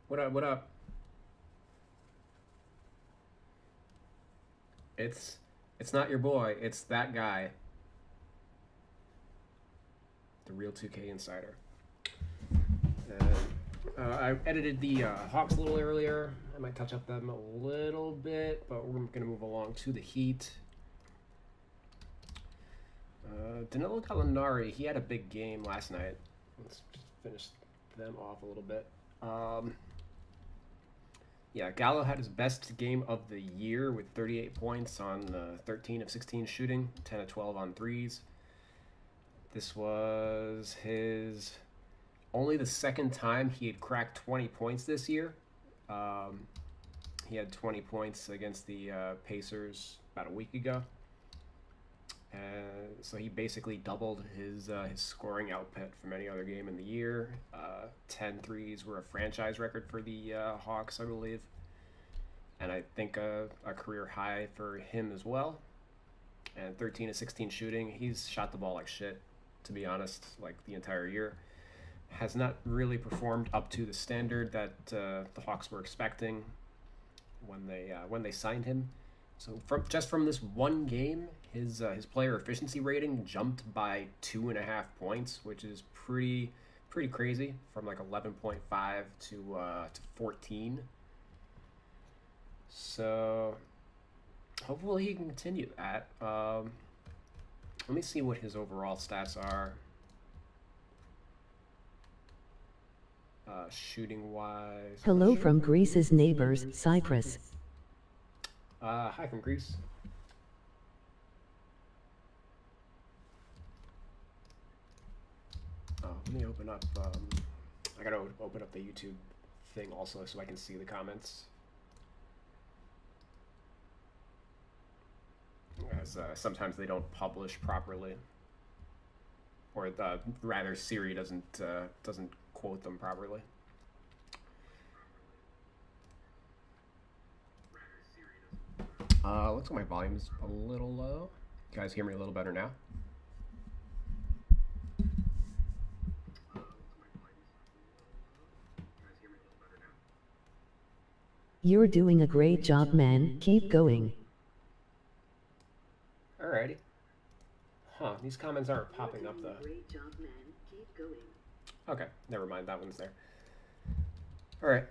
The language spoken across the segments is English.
What up? What up? It's it's not your boy. It's that guy, the real 2K insider. I edited the Hawks a little earlier. I might touch up them a little bit, but we're gonna move along to the Heat. Danilo Gallinari, he had a big game last night. Let's just finish them off a little bit. Um, yeah, Gallo had his best game of the year with 38 points on 13 of 16 shooting, 10 of 12 on threes. This was his only the second time he had cracked 20 points this year. Um, he had 20 points against the Pacers about a week ago. So he basically doubled his scoring output from any other game in the year. 10 threes were a franchise record for the Hawks, I believe. And I think a career high for him as well. And 13 to 16 shooting. He's shot the ball like shit, to be honest, like the entire year. Has not really performed up to the standard that the Hawks were expecting when they signed him. So from this one game, his player efficiency rating jumped by 2.5 points, which is pretty crazy from like 11.5 to 14. So hopefully he can continue that. Let me see what his overall stats are. Shooting wise. Hello from Greece's neighbors, Cyprus. Hi from Greece. Let me open up. I gotta open up the YouTube thing also so I can see the comments. As sometimes they don't publish properly, or rather Siri doesn't quote them properly. Looks like my volume's a little low. You guys hear me a little better now? You're doing a great job, man. Keep going. Alrighty. Huh, these comments aren't popping up though. Okay, never mind, that one's there. Alright,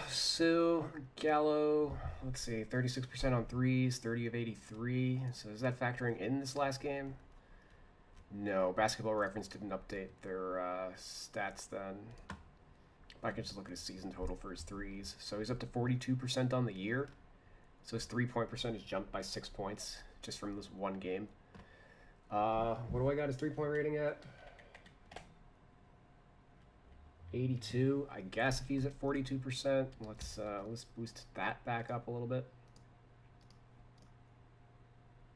so Gallo, let's see, 36% on threes, 30 of 83. So is that factoring in this last game? No, Basketball Reference didn't update their stats then. I can just look at his season total for his threes. So he's up to 42% on the year. So his 3-point percentage jumped by 6 points just from this one game. What do I got his 3-point rating at? 82. I guess if he's at 42%, let's boost that back up a little bit.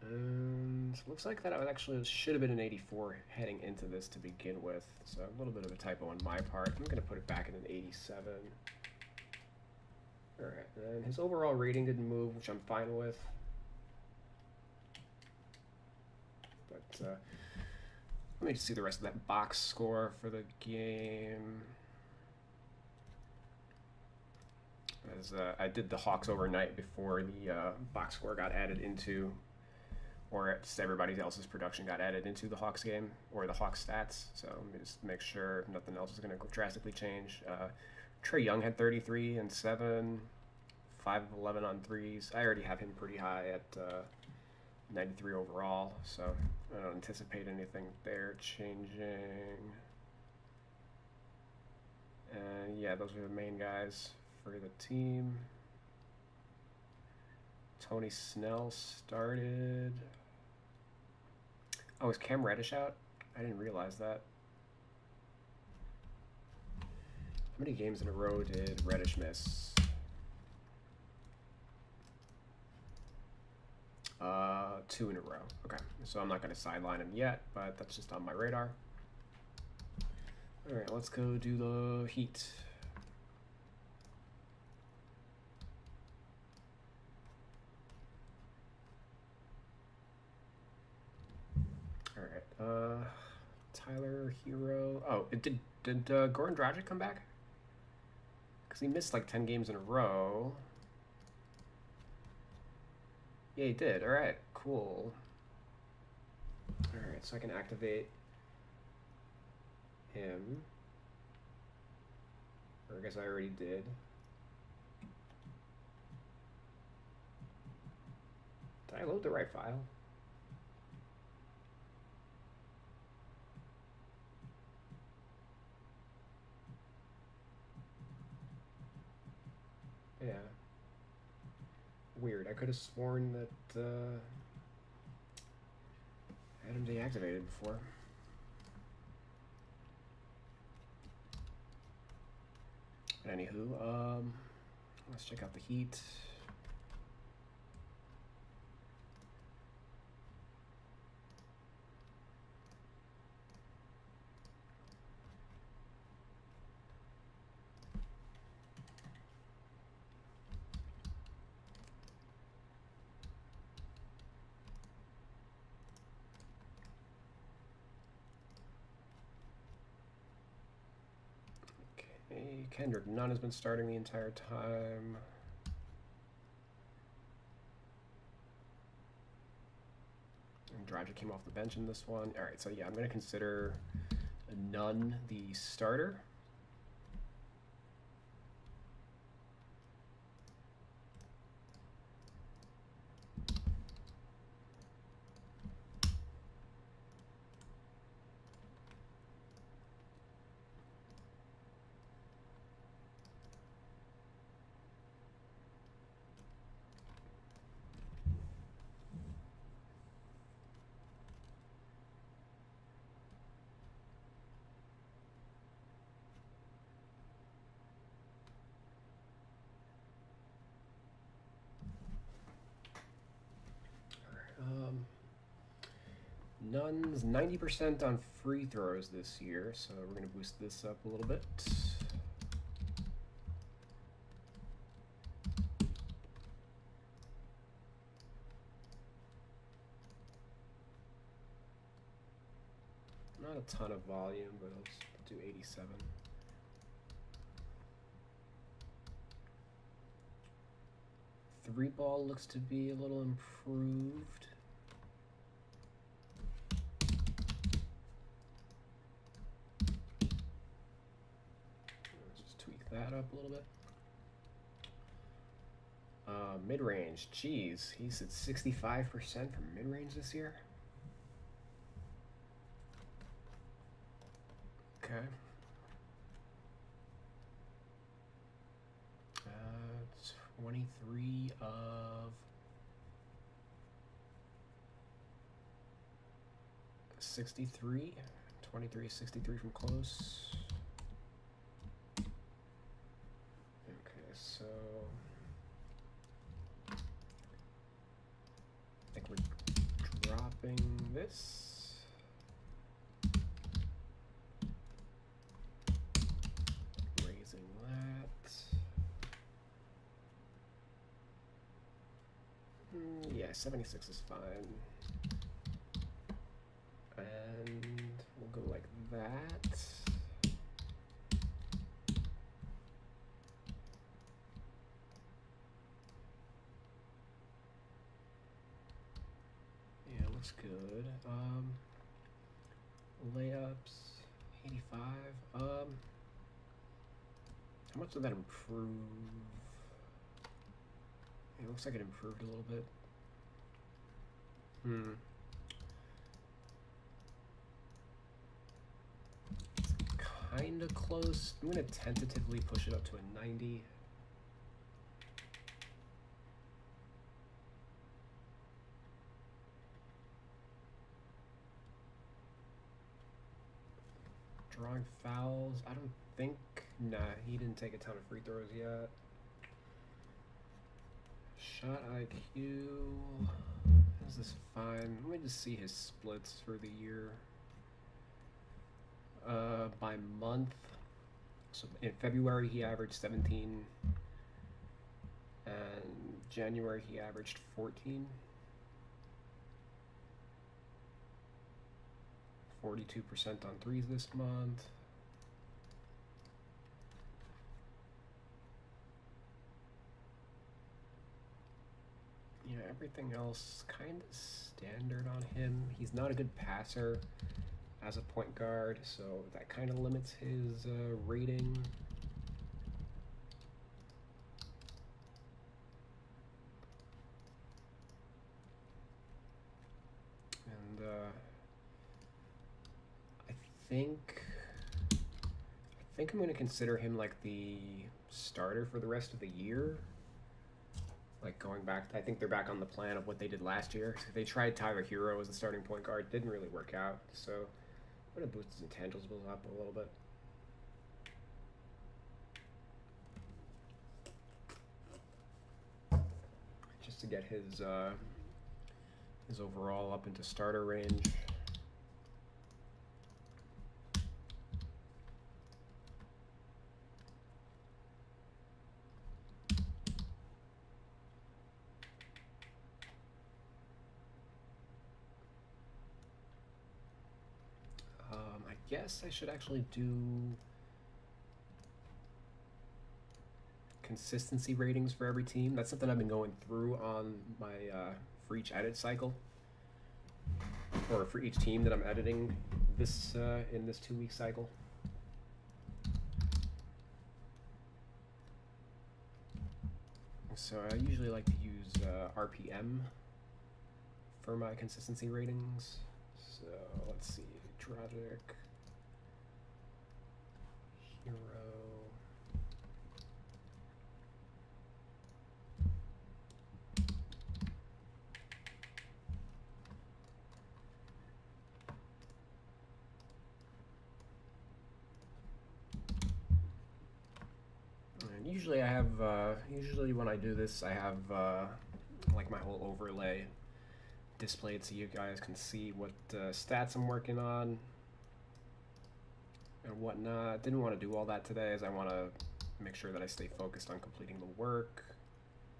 And looks like that actually should have been an 84 heading into this to begin with. So a little bit of a typo on my part. I'm going to put it back at an 87. Alright, and his overall rating didn't move, which I'm fine with. But let me just see the rest of that box score for the game. As I did the Hawks overnight before the box score got added into, or just everybody else's production got added into the Hawks game, or the Hawks stats. So let me just make sure nothing else is going to drastically change. Trae Young had 33 and 7, 5 of 11 on threes. I already have him pretty high at 93 overall, so I don't anticipate anything there changing. And yeah, those are the main guys for the team. Tony Snell started. Oh, is Cam Reddish out? I didn't realize that. How many games in a row did Reddish miss? 2 in a row. Okay, so I'm not going to sideline him yet, but that's just on my radar. All right, let's go do the Heat. All right, Tyler Hero. Oh, did Goran Dragic come back? Because he missed like 10 games in a row. Yeah, he did. Alright, cool. Alright, so I can activate him. Or I guess I already did. Did I load the right file? Yeah. Weird. I could have sworn that I had him deactivated before. But anywho, let's check out the Heat. Okay, Kendrick Nunn has been starting the entire time. And Dragic came off the bench in this one. All right, so yeah, I'm going to consider Nunn the starter. Nunn's 90% on free throws this year, so we're going to boost this up a little bit. Not a ton of volume, but let's do 87. Three ball looks to be a little improved. Let's just tweak that up a little bit. Mid-range, geez, he's at 65% from mid-range this year. Okay. 23 of 63. 23, 63 from close. Okay, so I think we're dropping this. Yeah, 76 is fine. And we'll go like that. Yeah, looks good. Layups, 85. How much did that improve? It looks like it improved a little bit. It's kind of close. I'm going to tentatively push it up to a 90. Drawing fouls, I don't think, nah, he didn't take a ton of free throws yet. Shot IQ, this is fine. Let me just see his splits for the year. By month, so in February he averaged 17, and January he averaged 14. 42% on threes this month. Everything else kind of standard on him. He's not a good passer as a point guard, so that kind of limits his rating. And I think I'm going to consider him like the starter for the rest of the year. Like going back, I think they're back on the plan of what they did last year. They tried Tyler Hero as the starting point guard, didn't really work out. So I'm going to boost his intangibles up a little bit. Just to get his overall up into starter range. I guess I should actually do consistency ratings for every team. That's something I've been going through on my for each edit cycle, or for each team that I'm editing this in this 2-week cycle. So I usually like to use RPM for my consistency ratings. So let's see, Dragic, Hero. And usually I have, usually when I do this, I have like my whole overlay displayed so you guys can see what stats I'm working on and whatnot. Didn't want to do all that today as I want to make sure that I stay focused on completing the work.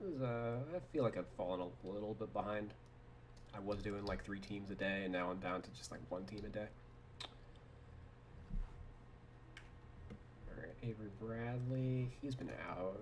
I feel like I've fallen a little bit behind. I was doing like 3 teams a day, and now I'm down to just like 1 team a day. Alright, Avery Bradley, he's been out.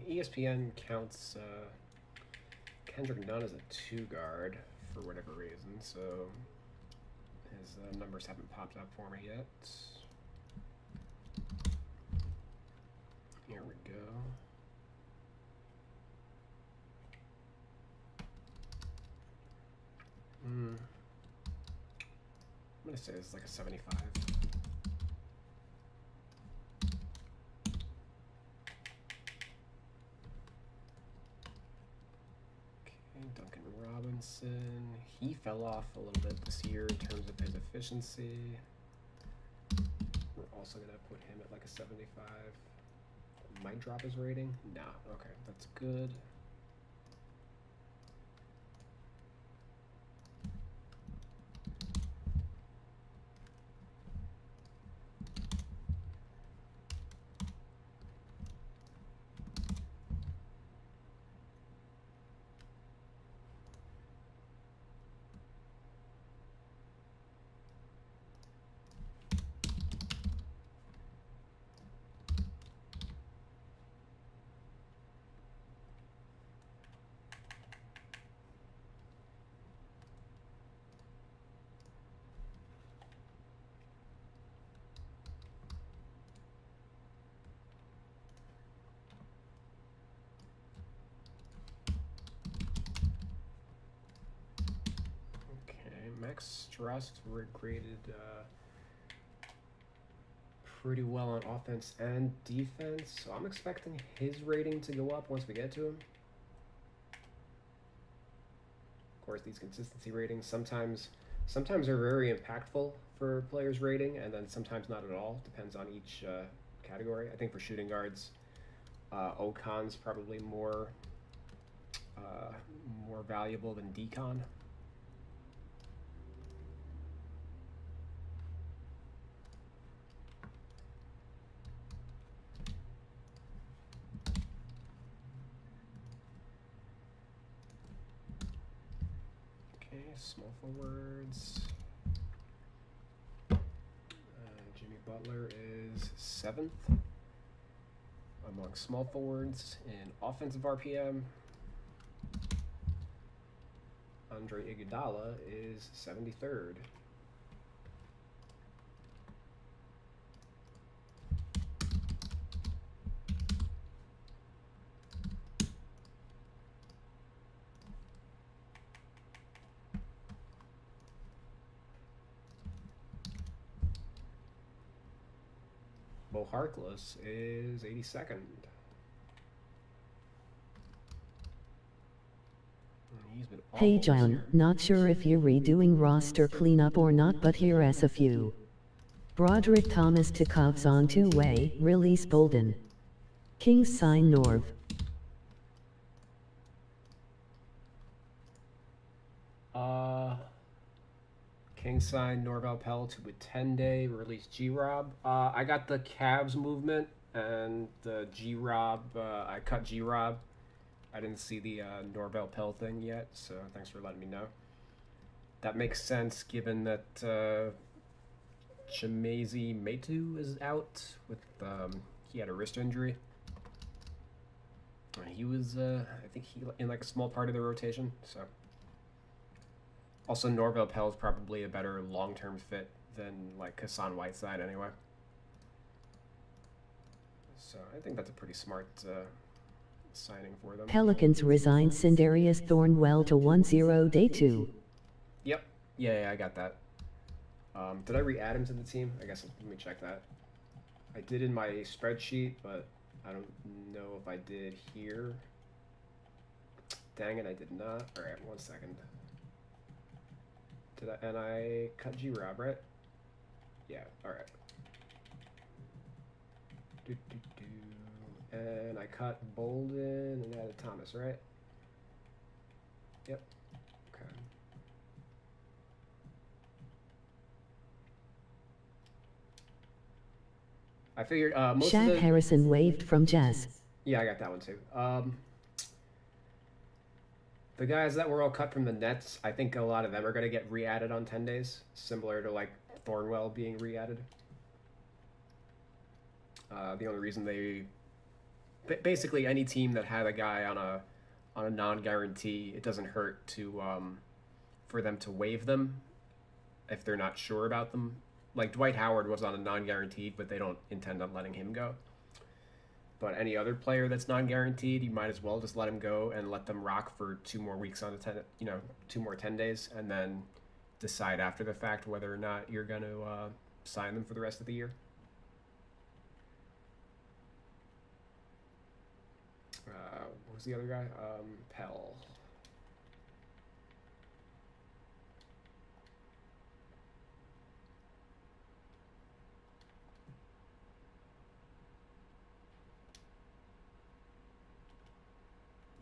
ESPN counts Kendrick Nunn as a 2 guard for whatever reason, so his numbers haven't popped up for me yet. Here we go. I'm gonna say it's like a 75. fell off a little bit this year in terms of his efficiency. We're also going to put him at like a 75. Might drop his rating? Nah, okay, that's good. Max Strust graded pretty well on offense and defense, so I'm expecting his rating to go up once we get to him. Of course, these consistency ratings sometimes are very impactful for players' rating, and then sometimes not at all. Depends on each category. I think for shooting guards, Ocon's probably more valuable than Decon. Small forwards. Jimmy Butler is 7th among small forwards in offensive RPM. Andre Iguodala is 73rd. Mo Harkless is 82nd. Hey John, not sure if you're redoing roster cleanup or not, but here as a few. Broderick Thomas to Cubs on two-way, release Bolden. Kings sign Norv. Kings signed Norvel Pell to a 10-day, release G-Rob. I got the Cavs movement and the G-Rob. I cut G-Rob. I didn't see the Norvel Pell thing yet, so thanks for letting me know. That makes sense given that Chimezie Metu is out with he had a wrist injury. He was I think he in like a small part of the rotation, so. Also, Norvel Pell is probably a better long-term fit than like Hassan Whiteside anyway. So I think that's a pretty smart signing for them. Pelicans resign Sindarius Thornwell to 1-0 day 2. Yep. Yeah, I got that. Did I re-add him to the team? I guess let me check that. I did in my spreadsheet, but I don't know if I did here. Dang it, I did not. All right, 1 second. And I cut G-Rob, right? Yeah, alright. And I cut Bolden and added Thomas, right? Yep. Okay. I figured most Shaq of the... Harrison waived from Jazz. Yeah, I got that one too. The guys that were all cut from the Nets, I think a lot of them are going to get re-added on 10 days, similar to like Thornwell being re-added. The only reason they... Basically, any team that had a guy on a non-guarantee, it doesn't hurt to for them to waive them if they're not sure about them. Like Dwight Howard was on a non-guaranteed, but they don't intend on letting him go. But any other player that's non-guaranteed, you might as well just let him go and let them rock for 2 more weeks on a 2 more 10 days, and then decide after the fact whether or not you're going to sign them for the rest of the year. What was the other guy? Pell.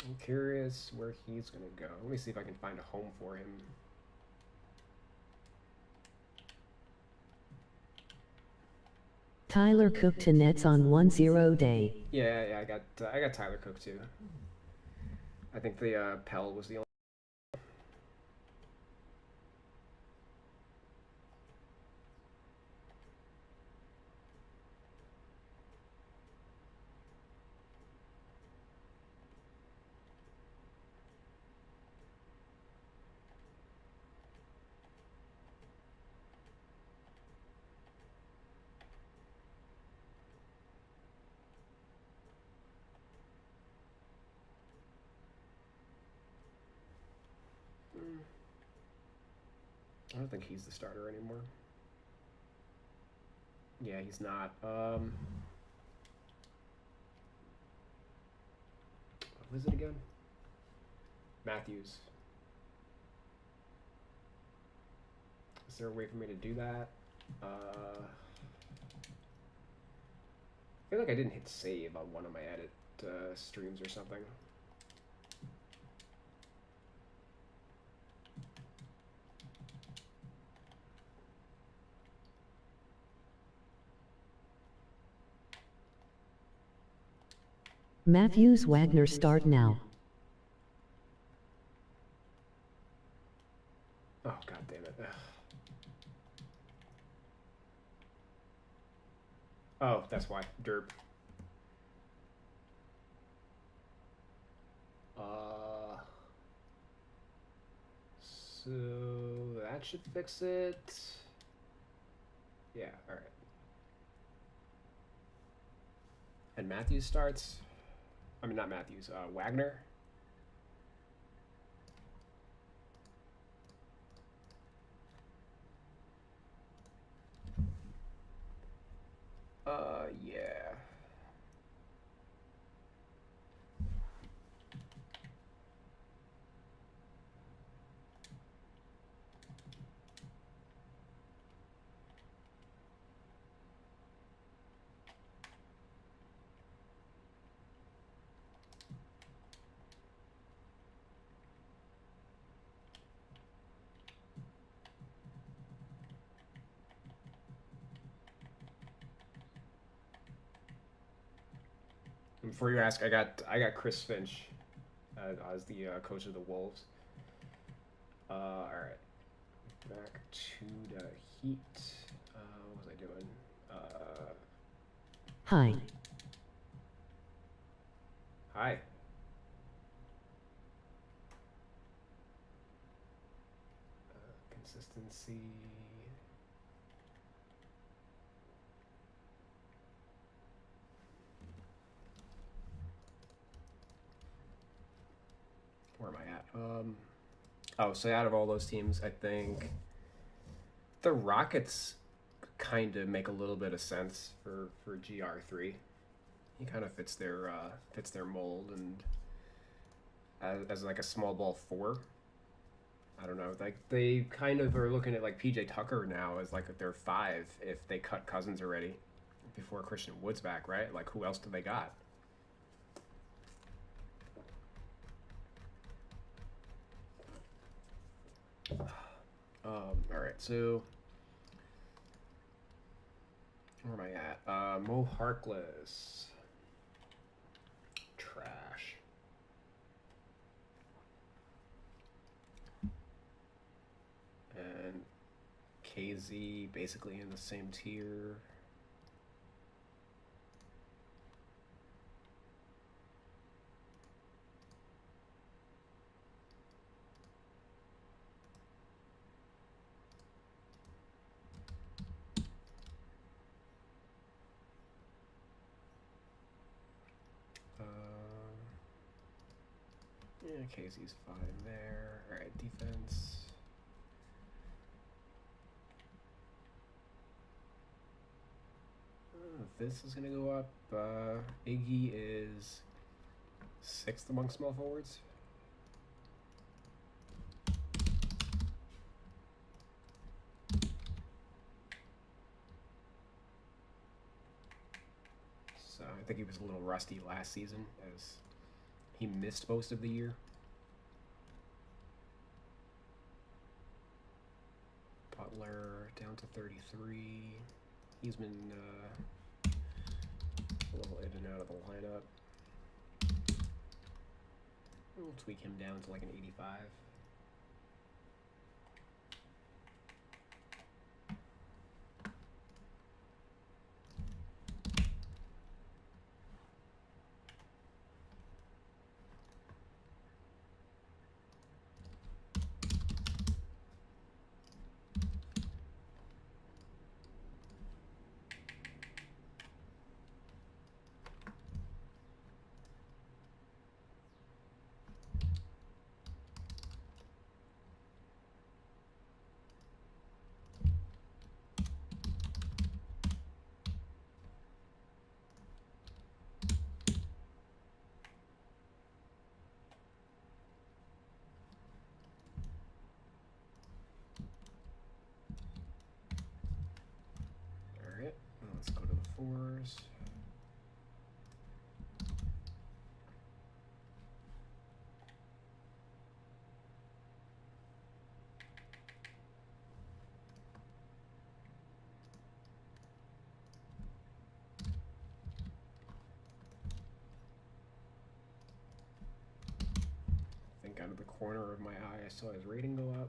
I'm curious where he's going to go. Let me see if I can find a home for him. Tyler Cook to Nets on 1-0 day. Yeah, I got Tyler Cook too. I think the Pell was the only. I don't think he's the starter anymore. Yeah, he's not. What was it again? Matthews. Is there a way for me to do that? I feel like I didn't hit save on one of my edit streams or something. Matthews Wagner start now. Oh, god damn it. Ugh. Oh, that's why. Derp. So that should fix it. Yeah, alright. And Matthews starts. I mean, not Matthews, Wagner. Yeah. Before you ask, I got Chris Finch as the coach of the Wolves. All right, back to the Heat. What was I doing? Hi. Hi. Consistency. Where am I at? Oh, so out of all those teams, I think the Rockets kind of make a little bit of sense for GR3. He kind of fits their mold, and as like a small ball four. I don't know. Like they kind of are looking at like PJ Tucker now as like their five if they cut Cousins already before Christian Wood's back, right? Like who else do they got? All right, so where am I at? Mo Harkless, trash. And KZ basically in the same tier. Yeah, KZ's fine there. All right, defense. This is gonna go up. Iggy is 6th among small forwards. So I think he was a little rusty last season as He missed most of the year. Butler down to 33. He's been a little in and out of the lineup. We'll tweak him down to like an 85. Alright, let's go to the fours. I think out of the corner of my eye I saw his rating go up.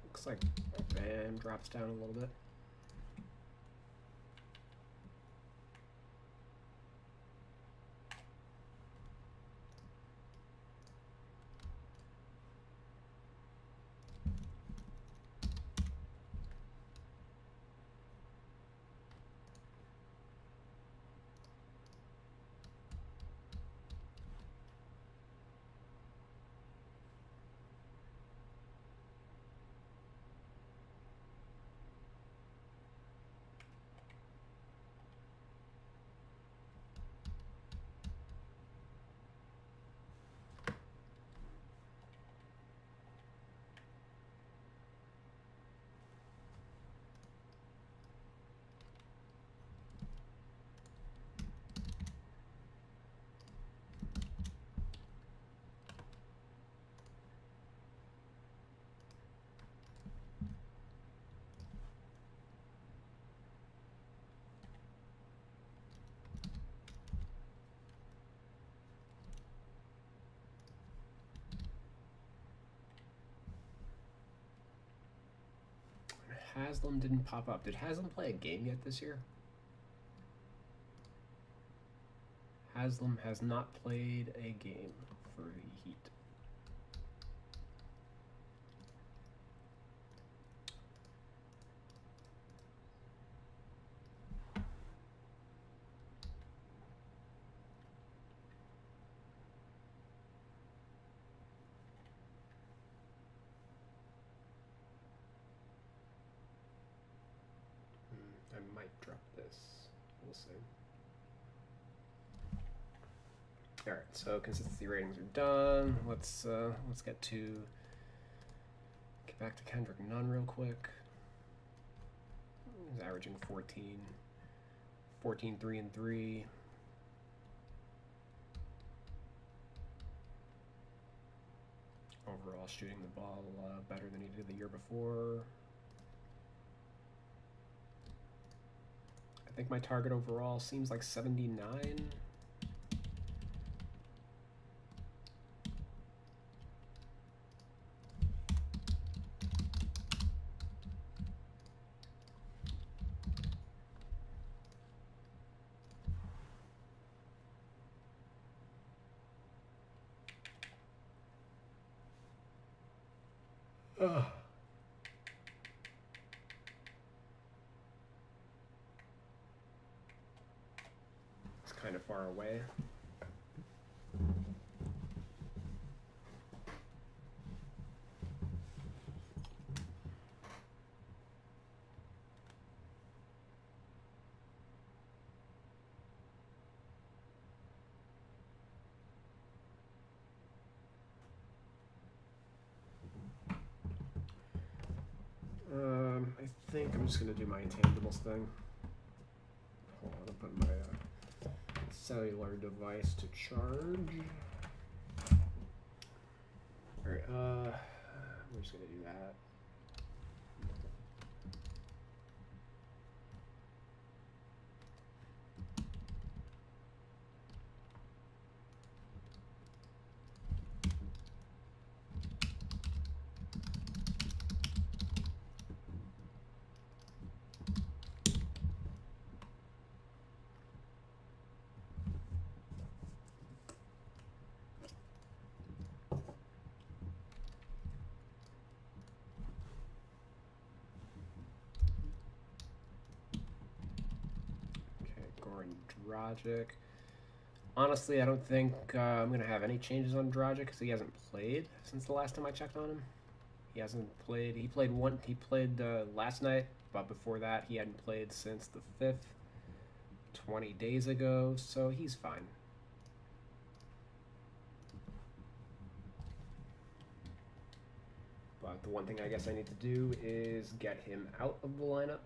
Looks like Van drops down a little bit. Haslam didn't pop up. Did Haslam play a game yet this year? Haslam has not played a game for the Heat. I might drop this. We'll see. All right, so consistency ratings are done. Let's get back to Kendrick Nunn real quick. He's averaging 14, 3 and 3. Overall, shooting the ball better than he did the year before. I think my target overall seems like 79. Ugh. It's kind of far away. I think I'm just going to do my intangibles thing. Hold on, I'll put my cellular device to charge. Alright, we're just going to do that. Dragic. Honestly, I don't think I'm going to have any changes on Dragic because he hasn't played since the last time I checked on him. He hasn't played. He played last night, but before that he hadn't played since the 5th, 20 days ago, so he's fine. But the one thing I guess I need to do is get him out of the lineup.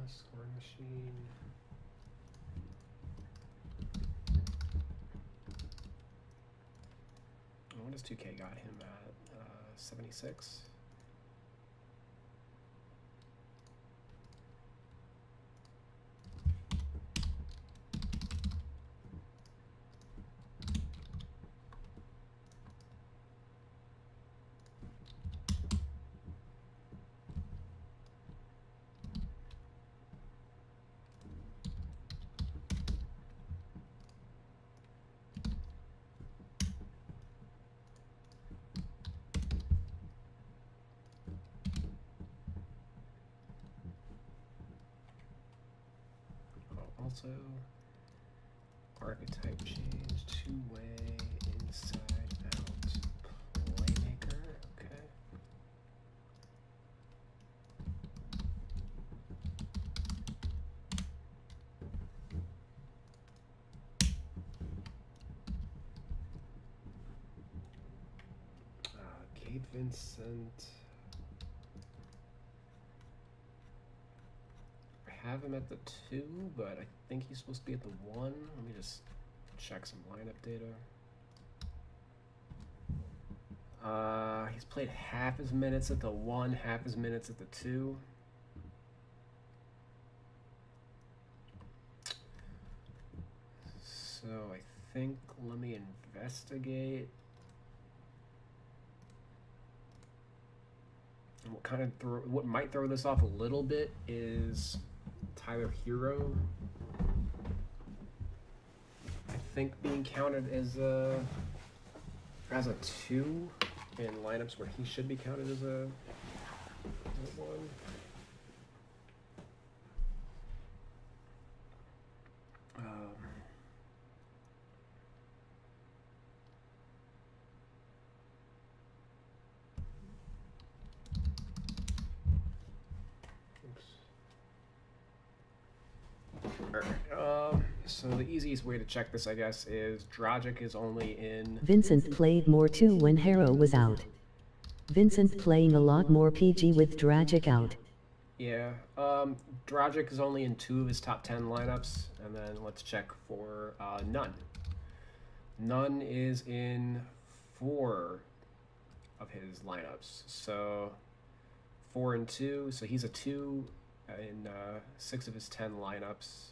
Scoring machine. What does 2K got him at? 76? Also, archetype change, two-way, inside out, playmaker, okay. Gabe Vincent. Have him at the 2, but I think he's supposed to be at the 1. Let me just check some lineup data. He's played half his minutes at the 1, half his minutes at the 2. So I think, let me investigate. And what might throw this off a little bit is Tyler Hero, I think, being counted as a 2 in lineups where he should be counted as a 1. So the easiest way to check this, I guess, is Dragic is only in... Vincent played more too when Harrow was out. Vincent playing a lot more PG with Dragic out. Yeah, Dragic is only in 2 of his top 10 lineups, and then let's check for Nunn. Nunn is in 4 of his lineups, so 4 and 2, so he's a 2 in 6 of his 10 lineups.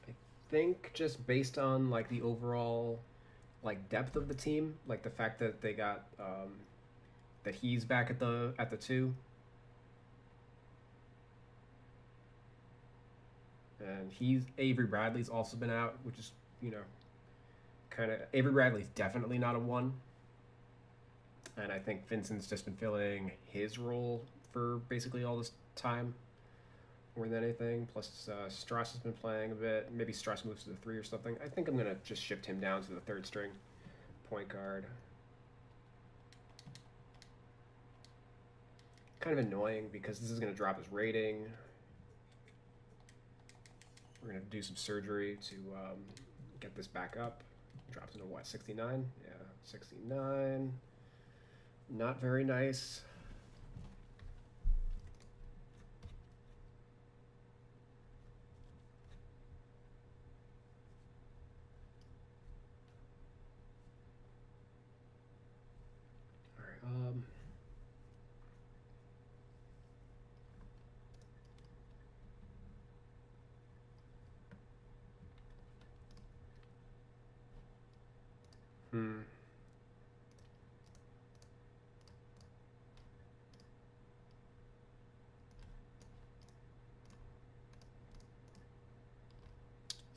I think just based on like the overall like depth of the team, like the fact that they got that he's back at the 2, and Avery Bradley's also been out, which is, you know, kind of, Avery Bradley's definitely not a 1, and I think Vincent's just been filling his role for basically all this time more than anything. Plus Strauss has been playing a bit. Maybe Strauss moves to the 3 or something. I think I'm gonna just shift him down to the 3rd string point guard. Kind of annoying because this is gonna drop his rating. We're gonna do some surgery to get this back up. Drops into what, 69? Yeah, 69. Not very nice. All right.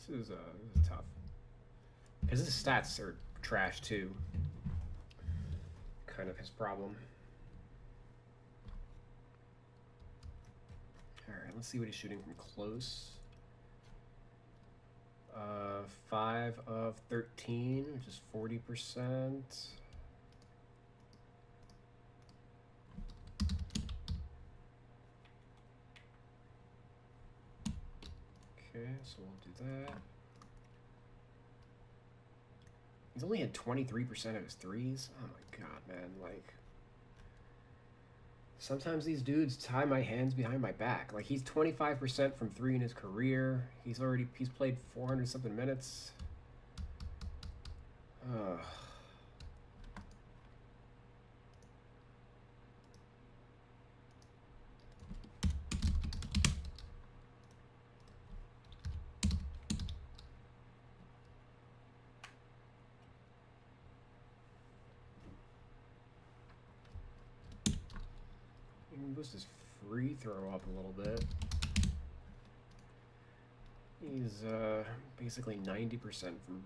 This is tough because his stats are trash too. Kind of his problem. All right, let's see what he's shooting from close. 5 of 13, which is 40%. Okay, so we'll do that. He's only had 23% of his threes. Oh my god, man! Like, sometimes these dudes tie my hands behind my back. Like, he's 25% from 3 in his career. He's played 400 something minutes. Ugh. Boost his free throw up a little bit. He's basically 90% from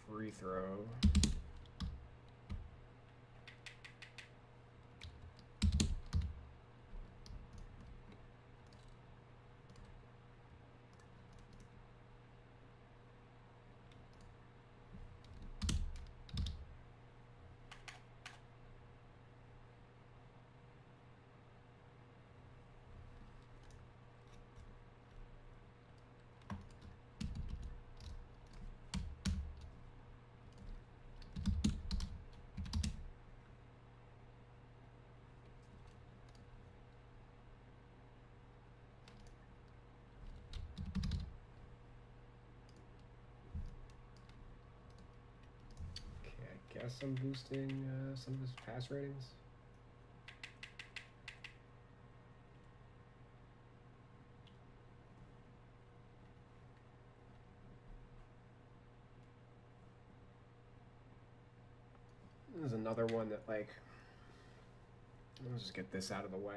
free throw. I guess I'm boosting some of his pass ratings. There's another one that, like, let's just get this out of the way.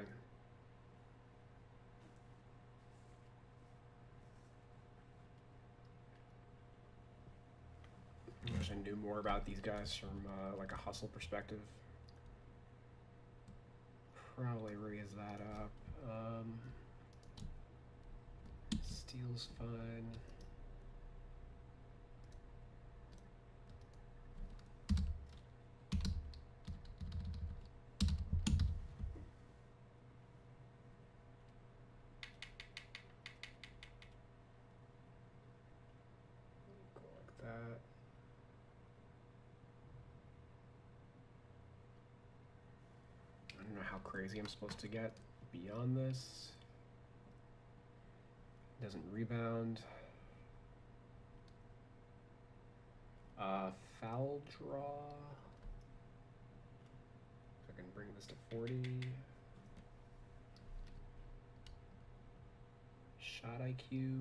I wish I knew more about these guys from like a hustle perspective. Probably raise that up. Steal's fine. how crazy I'm supposed to get beyond this. Doesn't rebound. Foul draw. I can bring this to 40. Shot IQ, 14.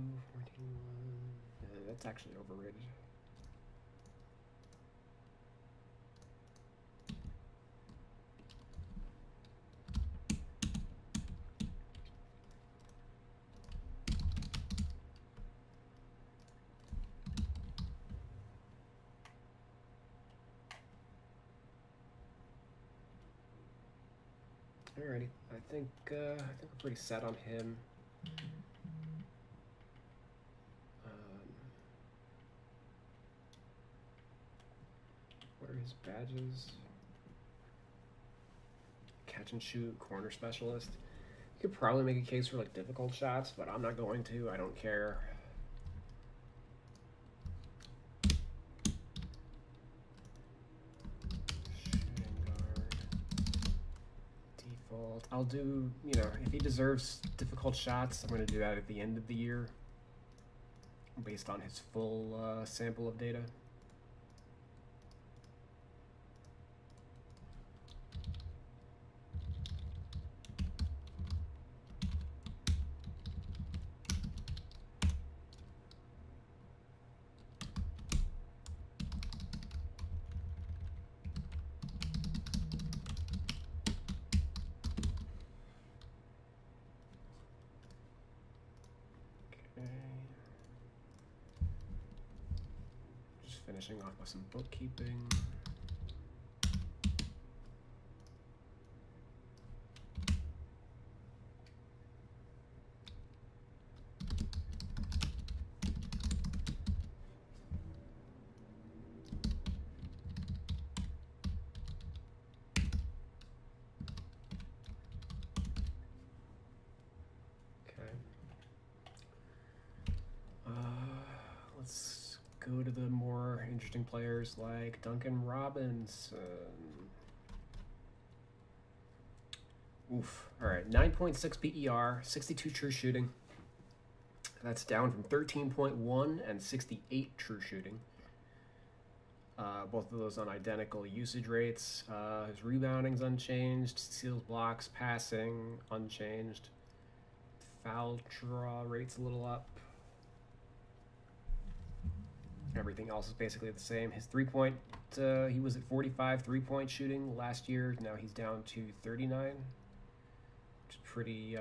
That's actually overrated. Alrighty, I think we're pretty set on him. What are his badges? Catch and shoot, corner specialist. You could probably make a case for like difficult shots, but I'm not going to. I don't care. I'll do, you know, if he deserves difficult shots, I'm going to do that at the end of the year based on his full sample of data. Just finishing off with some bookkeeping. Let's go to the more interesting players like Duncan Robinson. Oof. All right, 9.6 PER, 62 true shooting. That's down from 13.1 and 68 true shooting. Both of those on identical usage rates. His rebounding's unchanged. Steals, blocks, passing, unchanged. Foul draw rate's a little up. Everything else is basically the same. His three-point, he was at 45 three-point shooting last year. Now he's down to 39, which is pretty,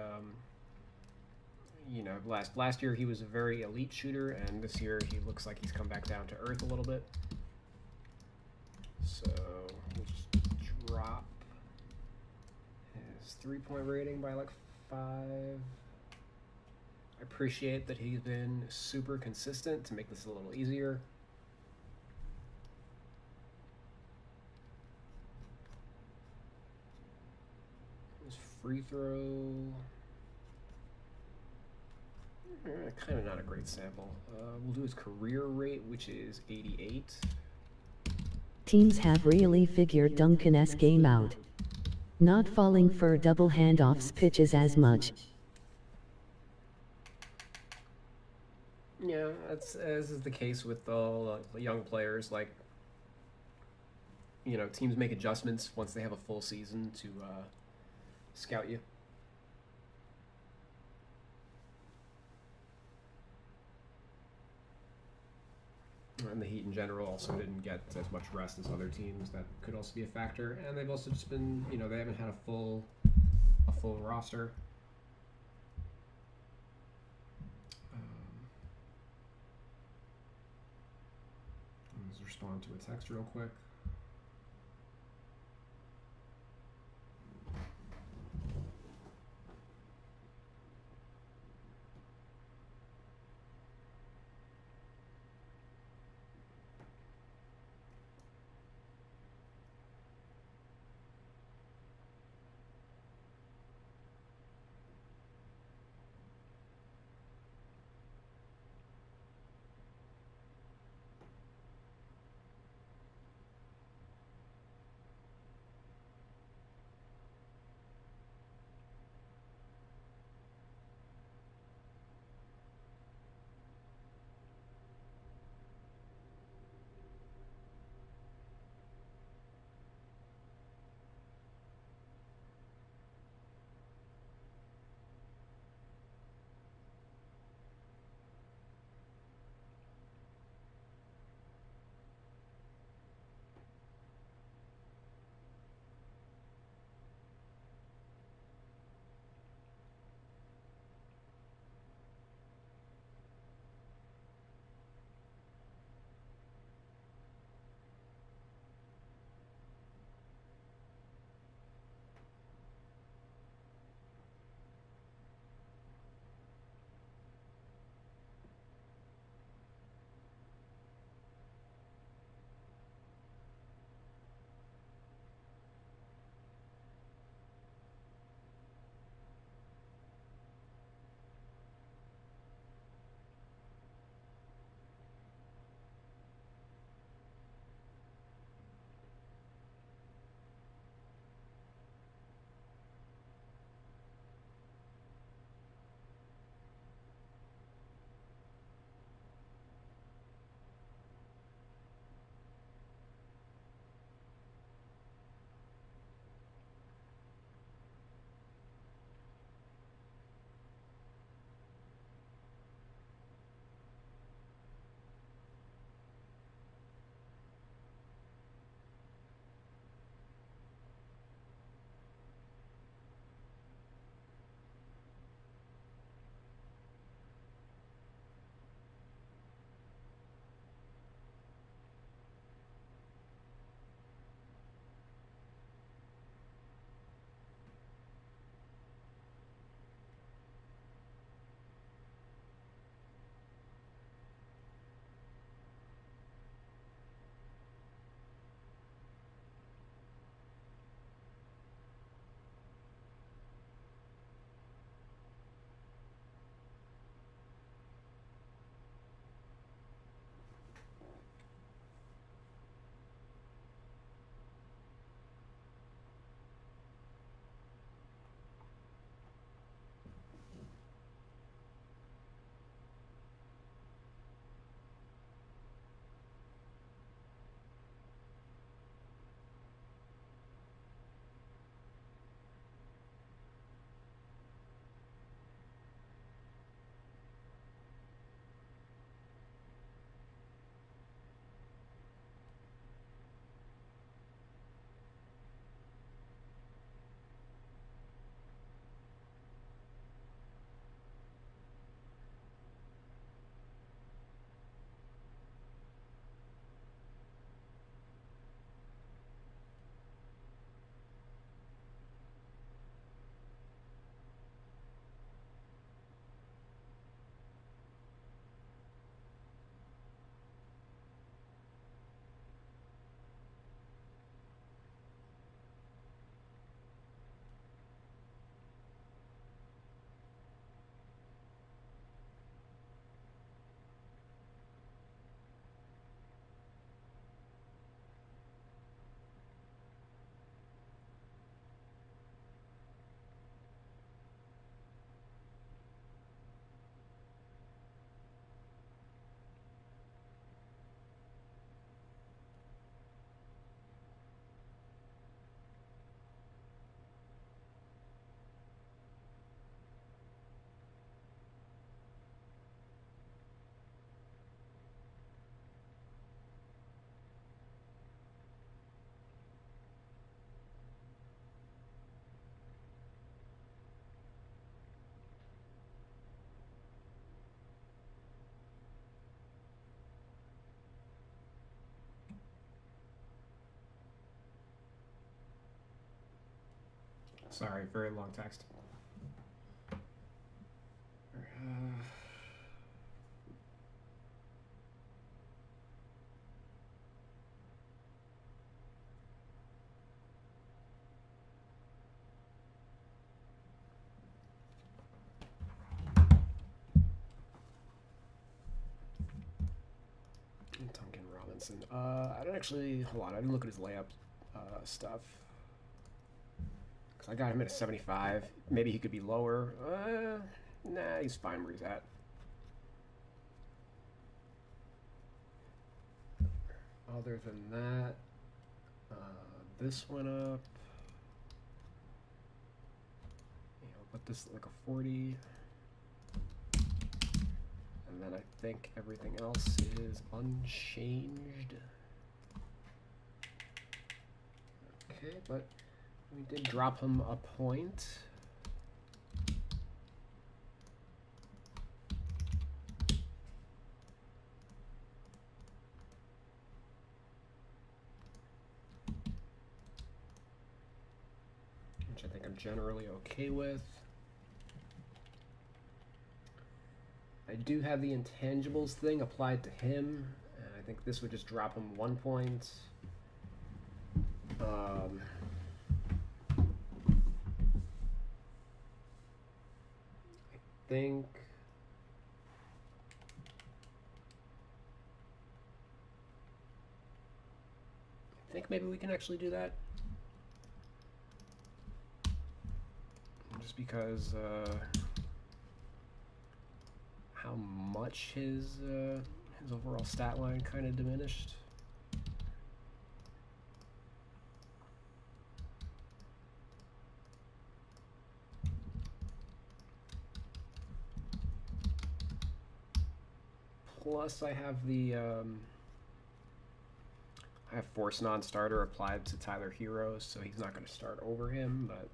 you know, last year he was a very elite shooter, and this year he looks like he's come back down to earth a little bit. So we'll just drop his three-point rating by like 5. I appreciate that he's been super consistent to make this a little easier. His free throw, kind of not a great sample. We'll do his career rate, which is 88. Teams have really figured Duncan's game out. Not falling for double handoffs pitches as much. Yeah, as is the case with all young players. Like, you know, teams make adjustments once they have a full season to scout you. And the Heat in general also didn't get as much rest as other teams. That could also be a factor. And they've also just been, you know, they haven't had a full roster. Let's respond to a text real quick. Sorry, very long text. Duncan Robinson. I don't actually. Hold on. I didn't look at his layup stuff. Because I got him at a 75. Maybe he could be lower. Nah, he's fine where he's at. Other than that, this went up. Put this like a 40. And then I think everything else is unchanged. Okay, but we did drop him a point. Which I think I'm generally okay with. I do have the intangibles thing applied to him, and I think this would just drop him 1 point. I think maybe we can actually do that. Just because how much his overall stat line kind of diminished. Plus, I have the I have force non-starter applied to Tyler Hero, so he's not going to start over him, but.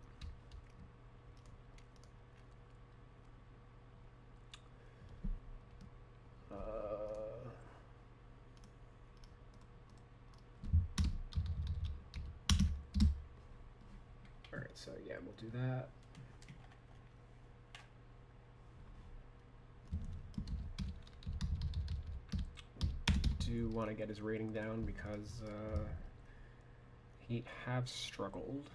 Alright, so yeah, we'll do that. Do want to get his rating down because Heat have struggled.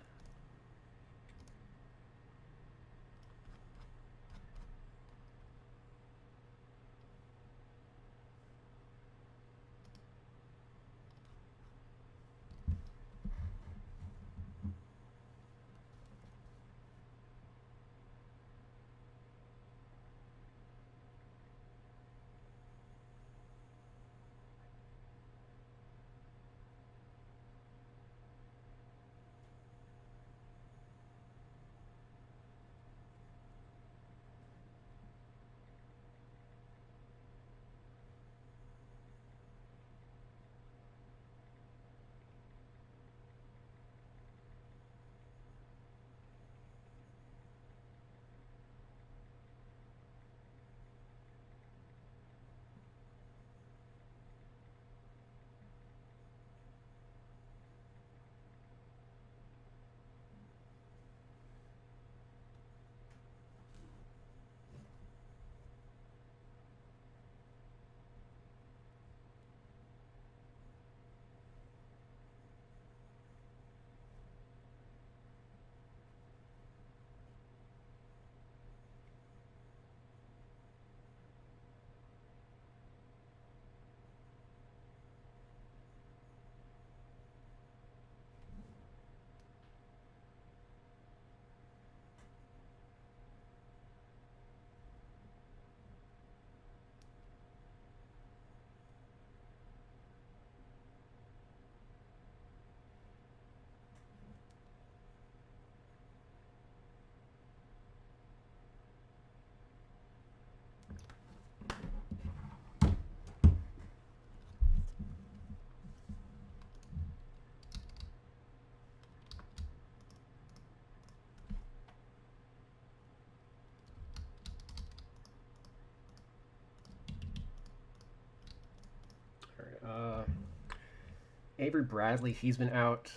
Avery Bradley, he's been out.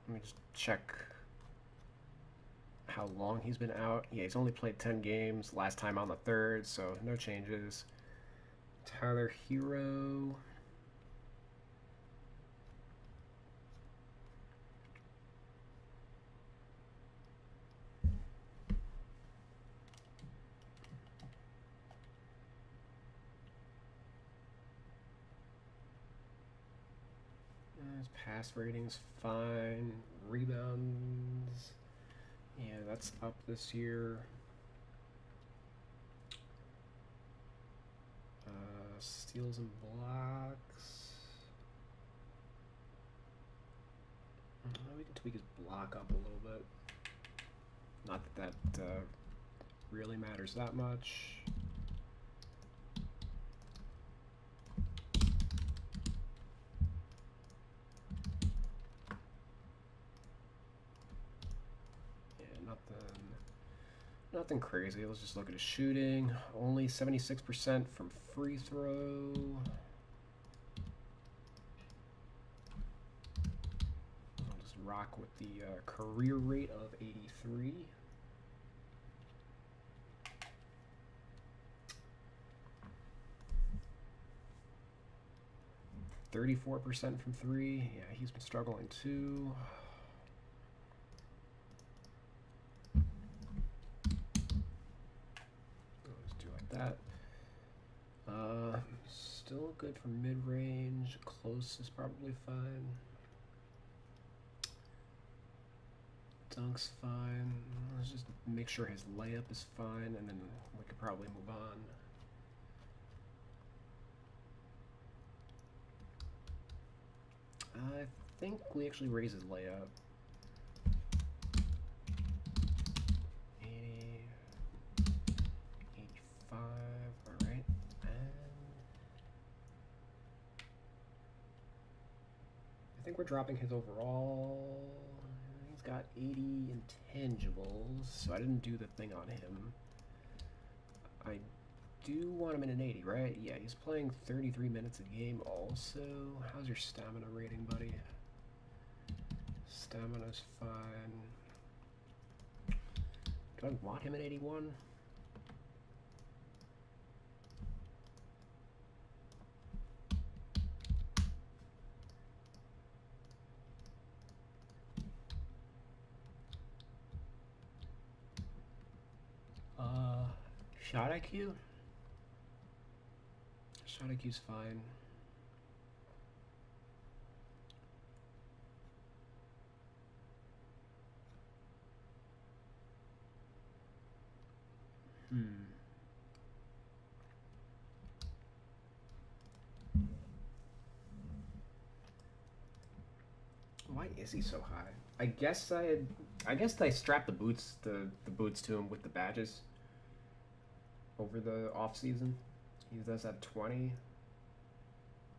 Let me just check how long he's been out. Yeah, he's only played 10 games. Last time on the 3rd, so no changes. Tyler Hero. His pass rating's fine. Rebounds. Yeah, that's up this year. Steals and blocks. We can tweak his block up a little bit. Not that that really matters that much. Yeah, nothing crazy. Let's just look at his shooting. Only 76% from free throw. I'll just rock with the career rate of 83. %34 from 3. Yeah, he's been struggling too. Let's do like that. Still good for mid-range. Close is probably fine. Dunk's fine. Let's just make sure his layup is fine, and then we could probably move on. I think we actually raise his layup. 80, 85, all right. And I think we're dropping his overall. He's got 80 intangibles, so I didn't do the thing on him. I do want him in an 80, right? Yeah, he's playing 33 minutes a game also. How's your stamina rating, buddy? Stamina's fine. Do I want him at 81? Shot IQ? Shot IQ's fine. Why is he so high? I guess I strapped the boots to him with the badges over the off season. He does have 20.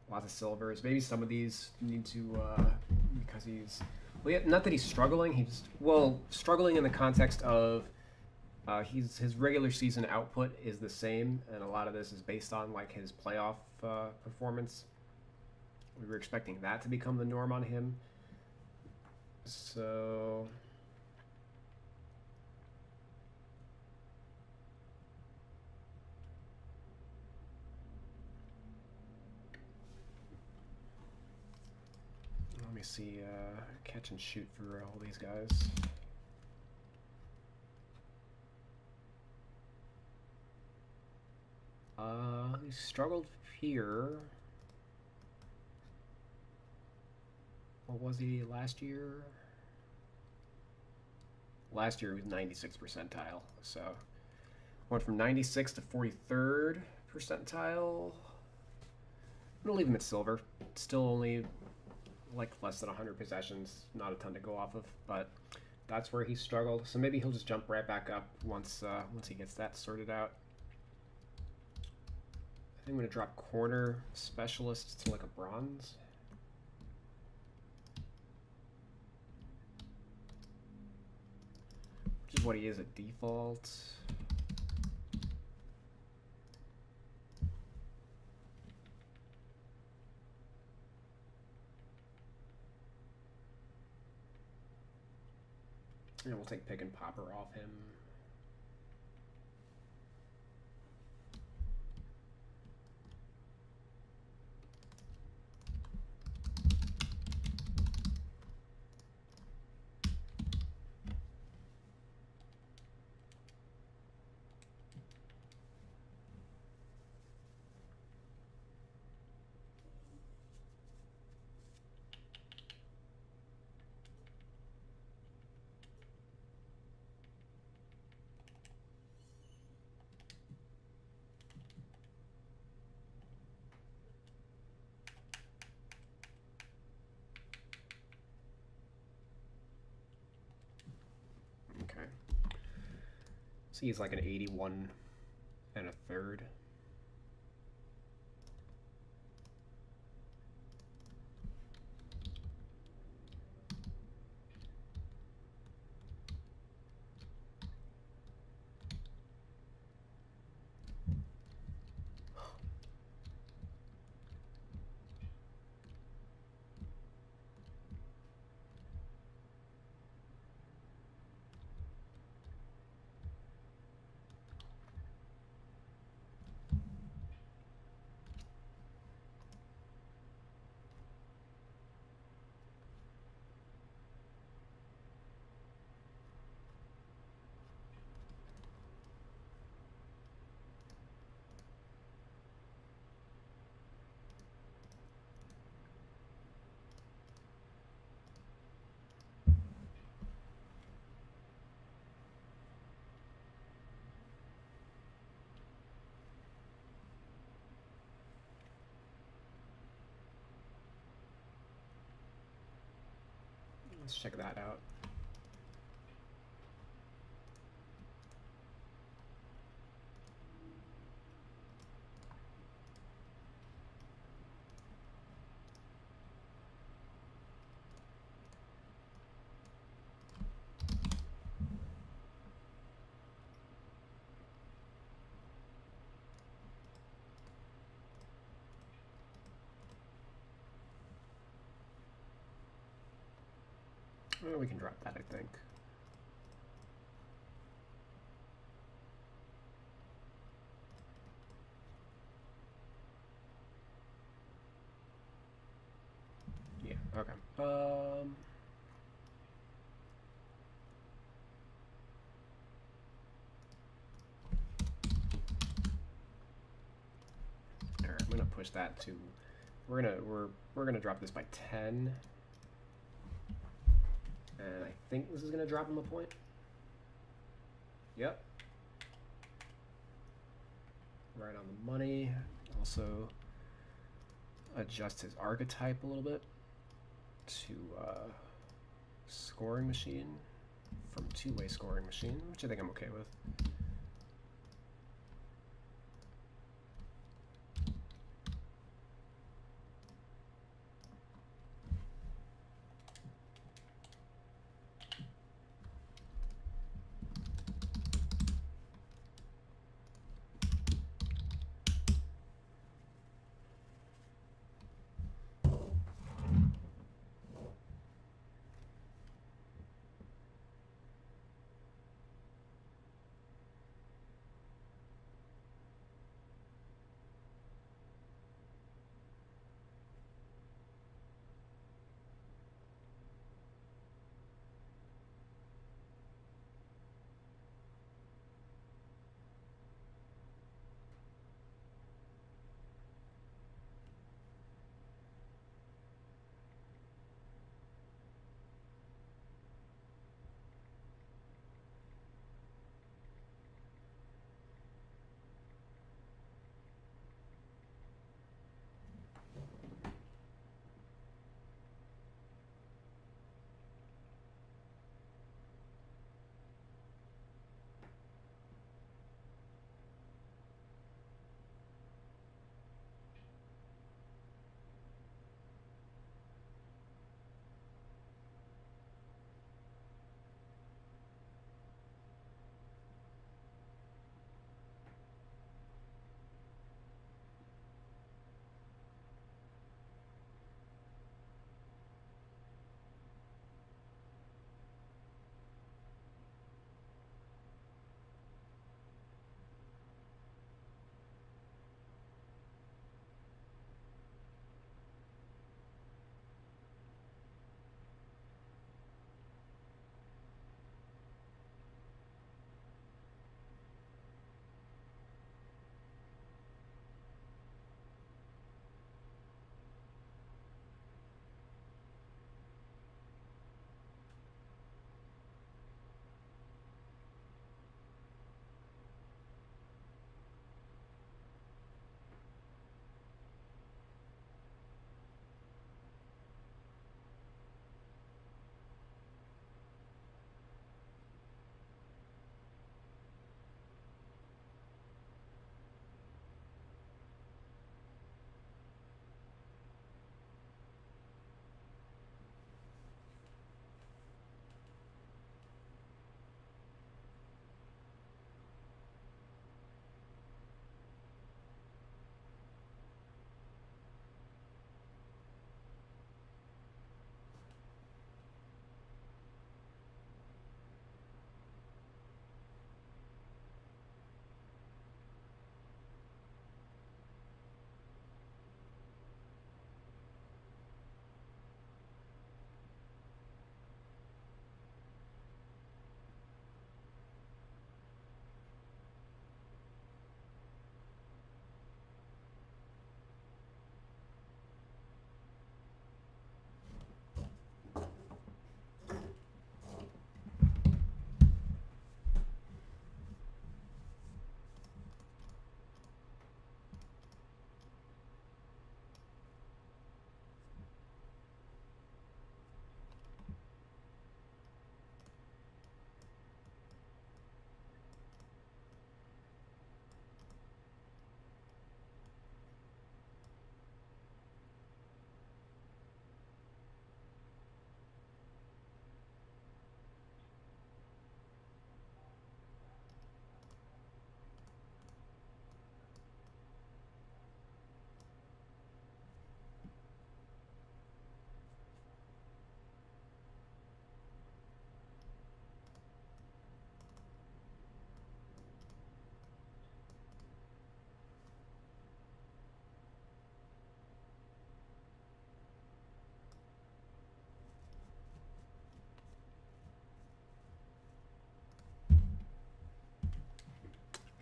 Lots of silvers. Maybe some of these need to because he's not that he's struggling. He's struggling in the context of his regular season output is the same, and a lot of this is based on like his playoff performance. We were expecting that to become the norm on him. So let me see, catch and shoot for all these guys. He struggled here. What was he last year? Last year he was 96th percentile, so went from 96th to 43rd percentile. I'm gonna leave him at silver. Still only like less than 100 possessions, not a ton to go off of, but that's where he struggled. So maybe he'll just jump right back up once he gets that sorted out. I think I'm gonna drop corner specialist to like a bronze. Which is what he is at default. And we'll take Pick and Popper off him. Okay. So he's like an 81 and a third. Let's check that out. Well, we can drop that, I think. Yeah, okay. Alright, I'm gonna push that to we're gonna drop this by 10. And I think this is gonna drop him a point. Yep. Right on the money. Also adjust his archetype a little bit to scoring machine from two-way scoring machine, which I think I'm okay with.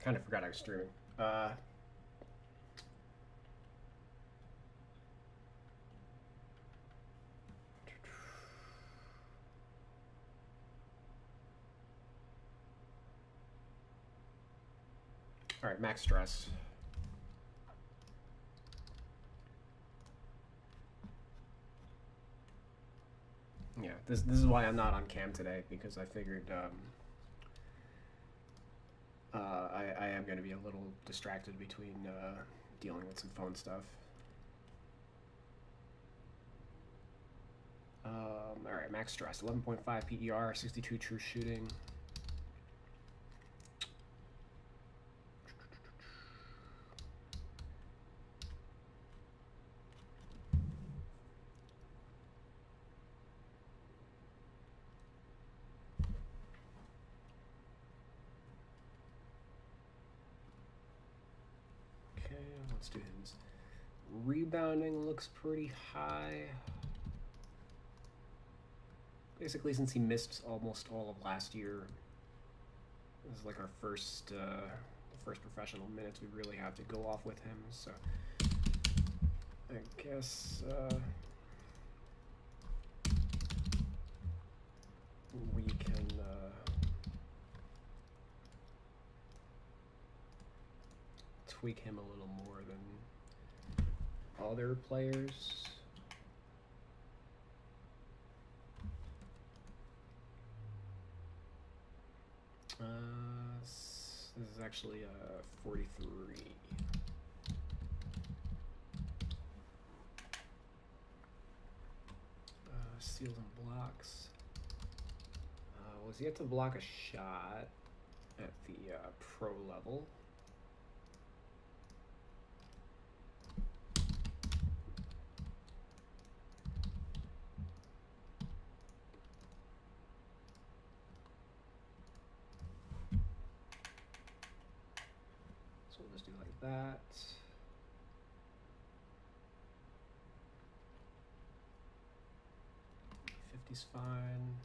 Kind of forgot I was streaming. All right, max stress. Yeah, this is why I'm not on cam today, because I figured I am going to be a little distracted between dealing with some phone stuff. All right, max stress, 11.5 PER, 62 true shooting. Okay, let's do his rebounding. Looks pretty high. Basically, since he missed almost all of last year, this is like our first professional minutes. We really have to go off with him. So I guess we can tweak him a little more than other players. This is actually 43. Steals and blocks. Was yet to block a shot at the pro level. So we'll just do like that. Is fine.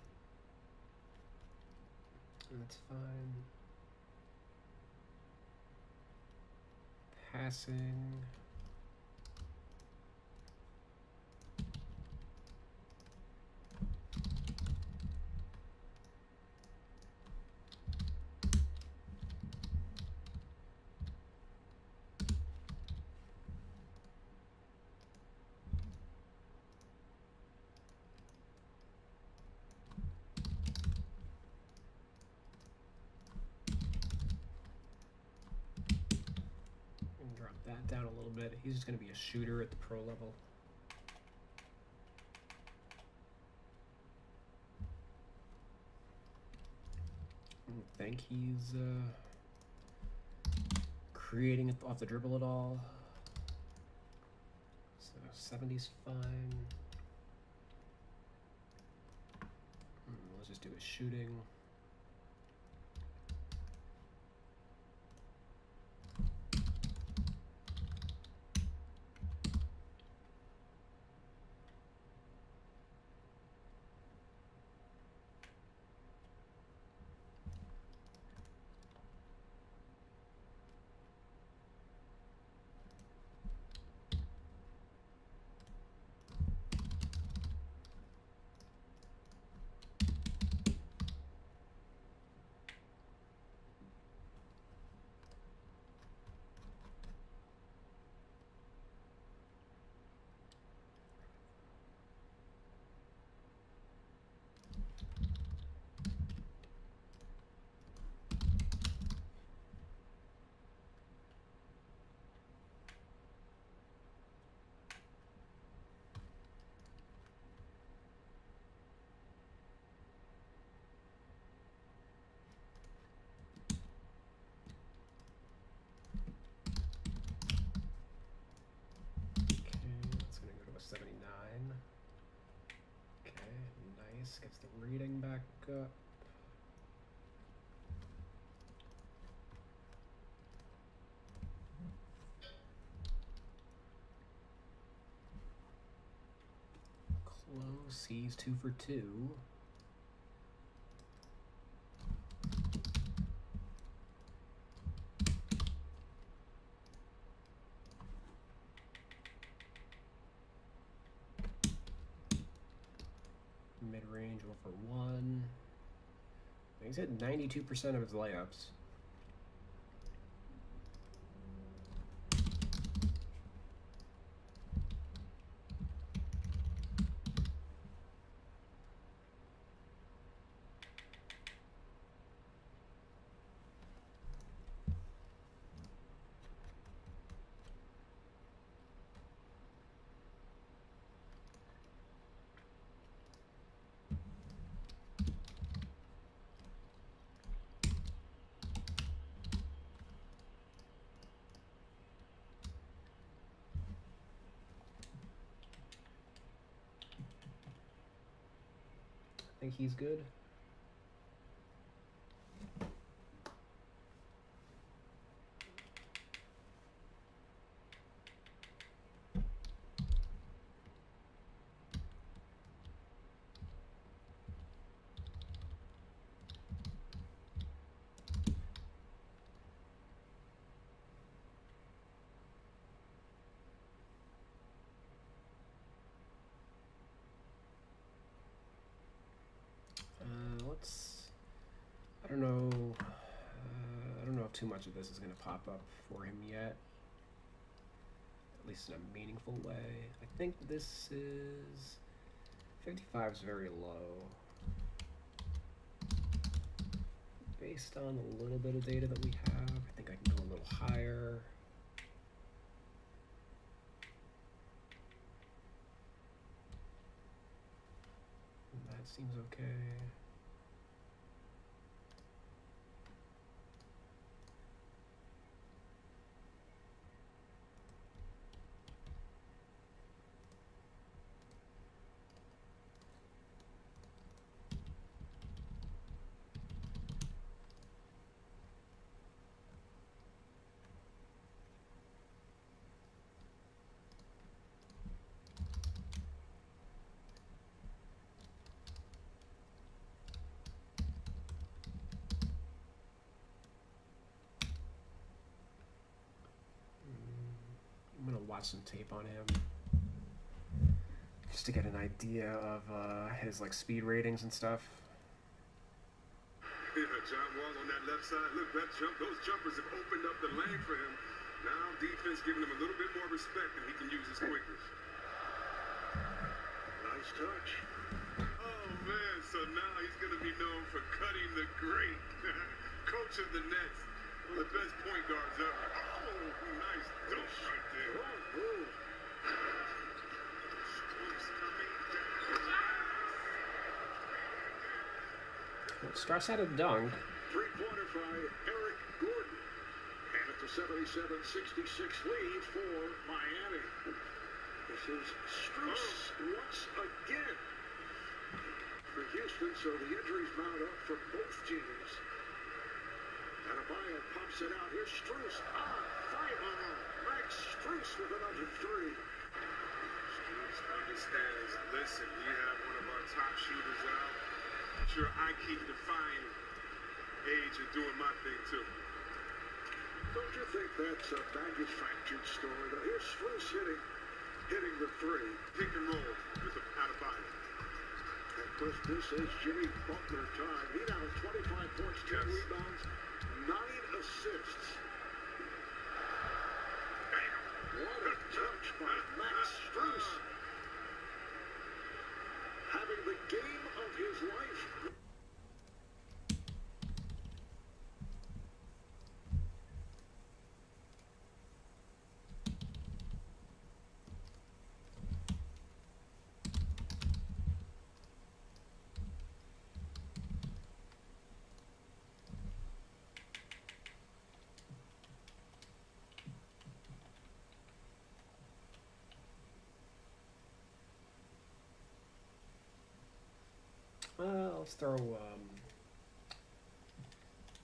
That's fine. Passing. That down a little bit. He's just going to be a shooter at the pro level. I don't think he's creating it off the dribble at all. So 70's fine. Let's just do his shooting. Gets the reading back up. Close. He's 2 for 2. Mid-range 1 for 1. He's hit 92% of his layups. I think he's good. I don't know. I don't know if too much of this is going to pop up for him yet. At least in a meaningful way. I think this is 55 is very low. Based on a little bit of data that we have, I think I can go a little higher. That seems okay. I'm gonna watch some tape on him just to get an idea of his like speed ratings and stuff. Yeah, John Wall on that left side. Look, those jumpers have opened up the lane for him. Now defense giving him a little bit more respect, and he can use his quickness. Nice touch. Oh man, so now he's gonna be known for cutting the great coach of the Nets. One of the best point guards ever. Oh, nice dunk right there. Strauss had a dunk. Three-pointer by Eric Gordon. And it's a 77-66 lead for Miami. This is Strus once again for Houston, so the injuries mount up for both teams. Adebayo pops it out. Here's Strus on fire. Max Strus with another three. Strus understands. Listen, we have one of our top shooters out. Sure, I keep defying age and doing my thing too. Don't you think that's a manufactured story? Now here's Strus hitting the three. Pick and roll with Adebayo. Of course, this is Jimmy Butler time. He now has 25 points, 10 rebounds, 9 assists. What a touch by Max Strus. Having the game of his life. Let's throw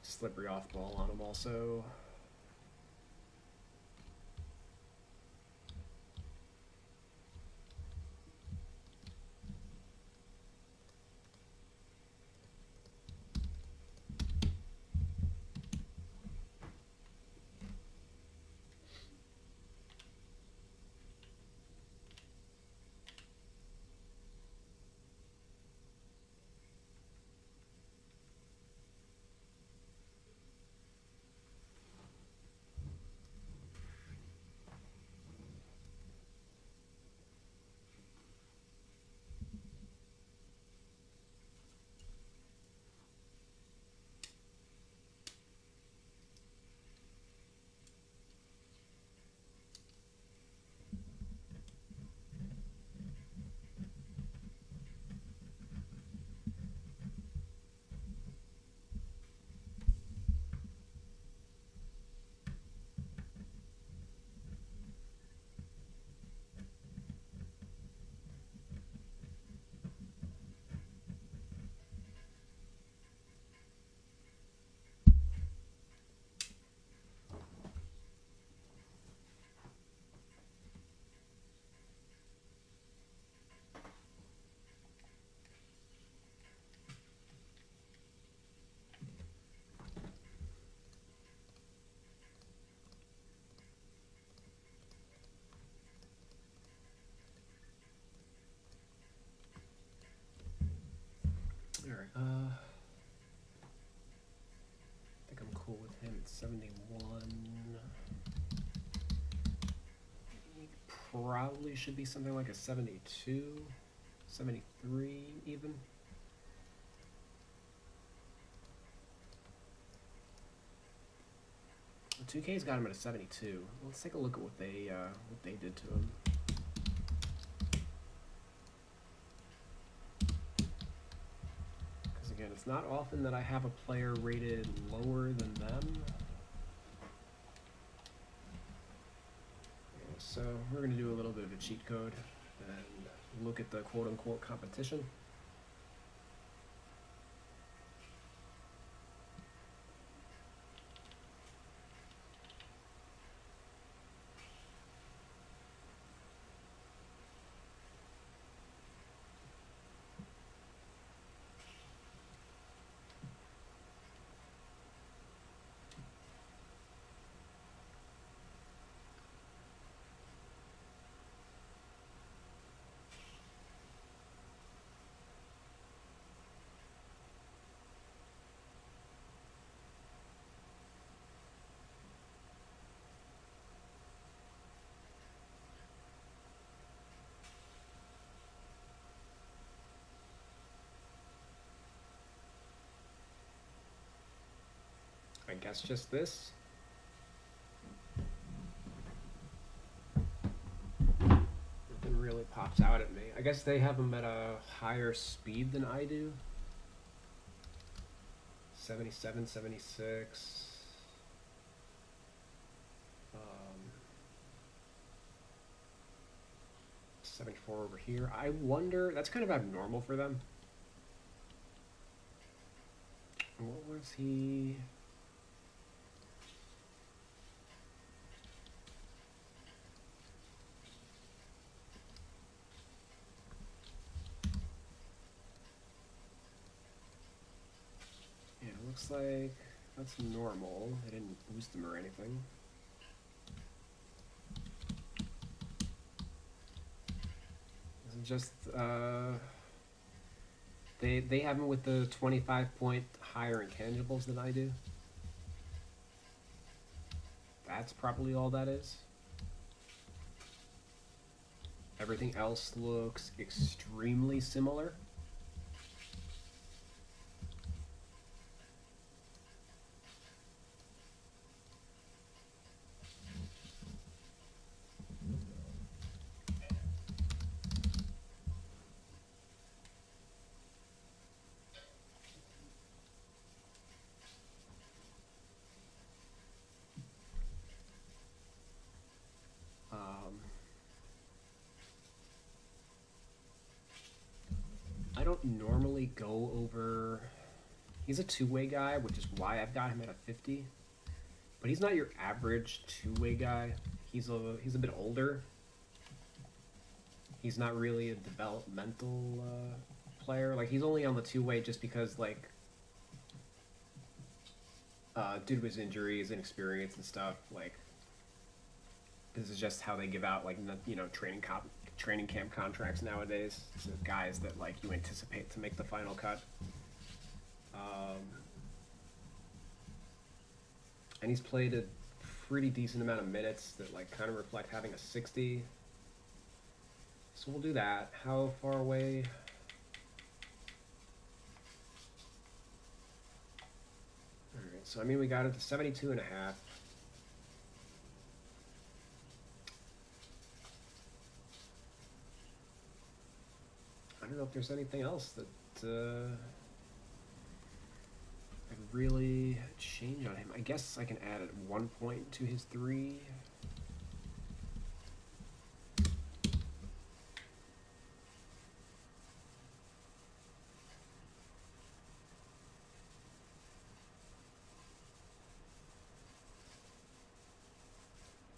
slippery off ball on him also. 71. He probably should be something like a 72, 73 even. 2K's got him at a 72. Let's take a look at what they did to him. Because again, it's not often that I have a player rated lower than them. Yeah, so we're going to do a little bit of a cheat code and look at the quote-unquote competition. I guess just this. Nothing really pops out at me. I guess they have them at a higher speed than I do. 77, 76. 74 over here. I wonder, that's kind of abnormal for them. What was he? Yeah, it looks like that's normal. They didn't boost them or anything. It's just they have them with the 25-point higher intangibles than I do. That's probably all that is. Everything else looks extremely similar. I don't normally go over... He's a two-way guy, which is why I've got him at a 50. But he's not your average two-way guy. He's a bit older. He's not really a developmental player. Like, he's only on the two-way just because, like, due to his injuries and experience and stuff, like, this is just how they give out, like, you know, training camp contracts nowadays to guys that, like, you anticipate to make the final cut. And he's played a pretty decent amount of minutes that, like, kind of reflect having a 60. So we'll do that. How far away? Alright, so I mean we got it to 72.5. I don't know if there's anything else that I could really change on him. I guess I can add 1 point to his 3.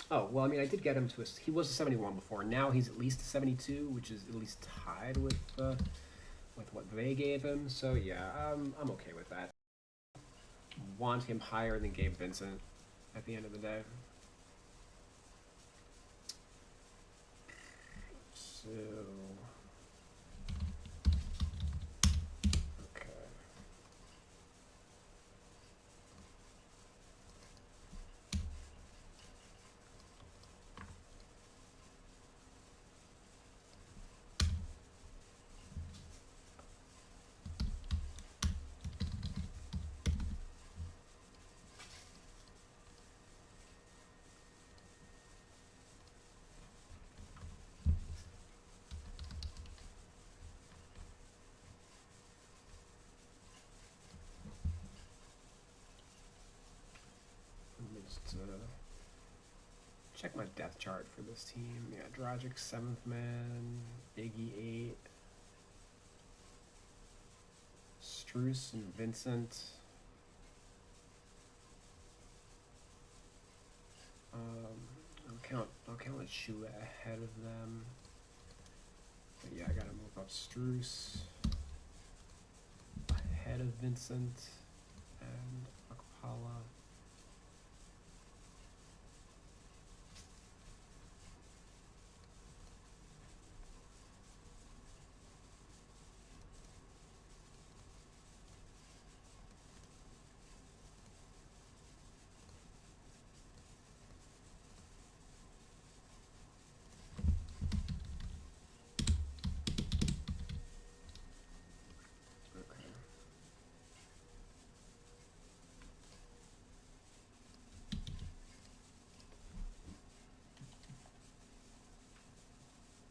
Oh, well, I mean, I did get him to he was a 71 before. Now he's at least a 72, which is at least tied with what they gave him. So, yeah, I'm okay with that. Want him higher than Gabe Vincent at the end of the day. So... Okay. check my depth chart for this team. Yeah, Dragic 7th man, Iggy 8, Strus and Vincent. I'll count a shoe ahead of them. But yeah, I gotta move up Strus ahead of Vincent and Akpala.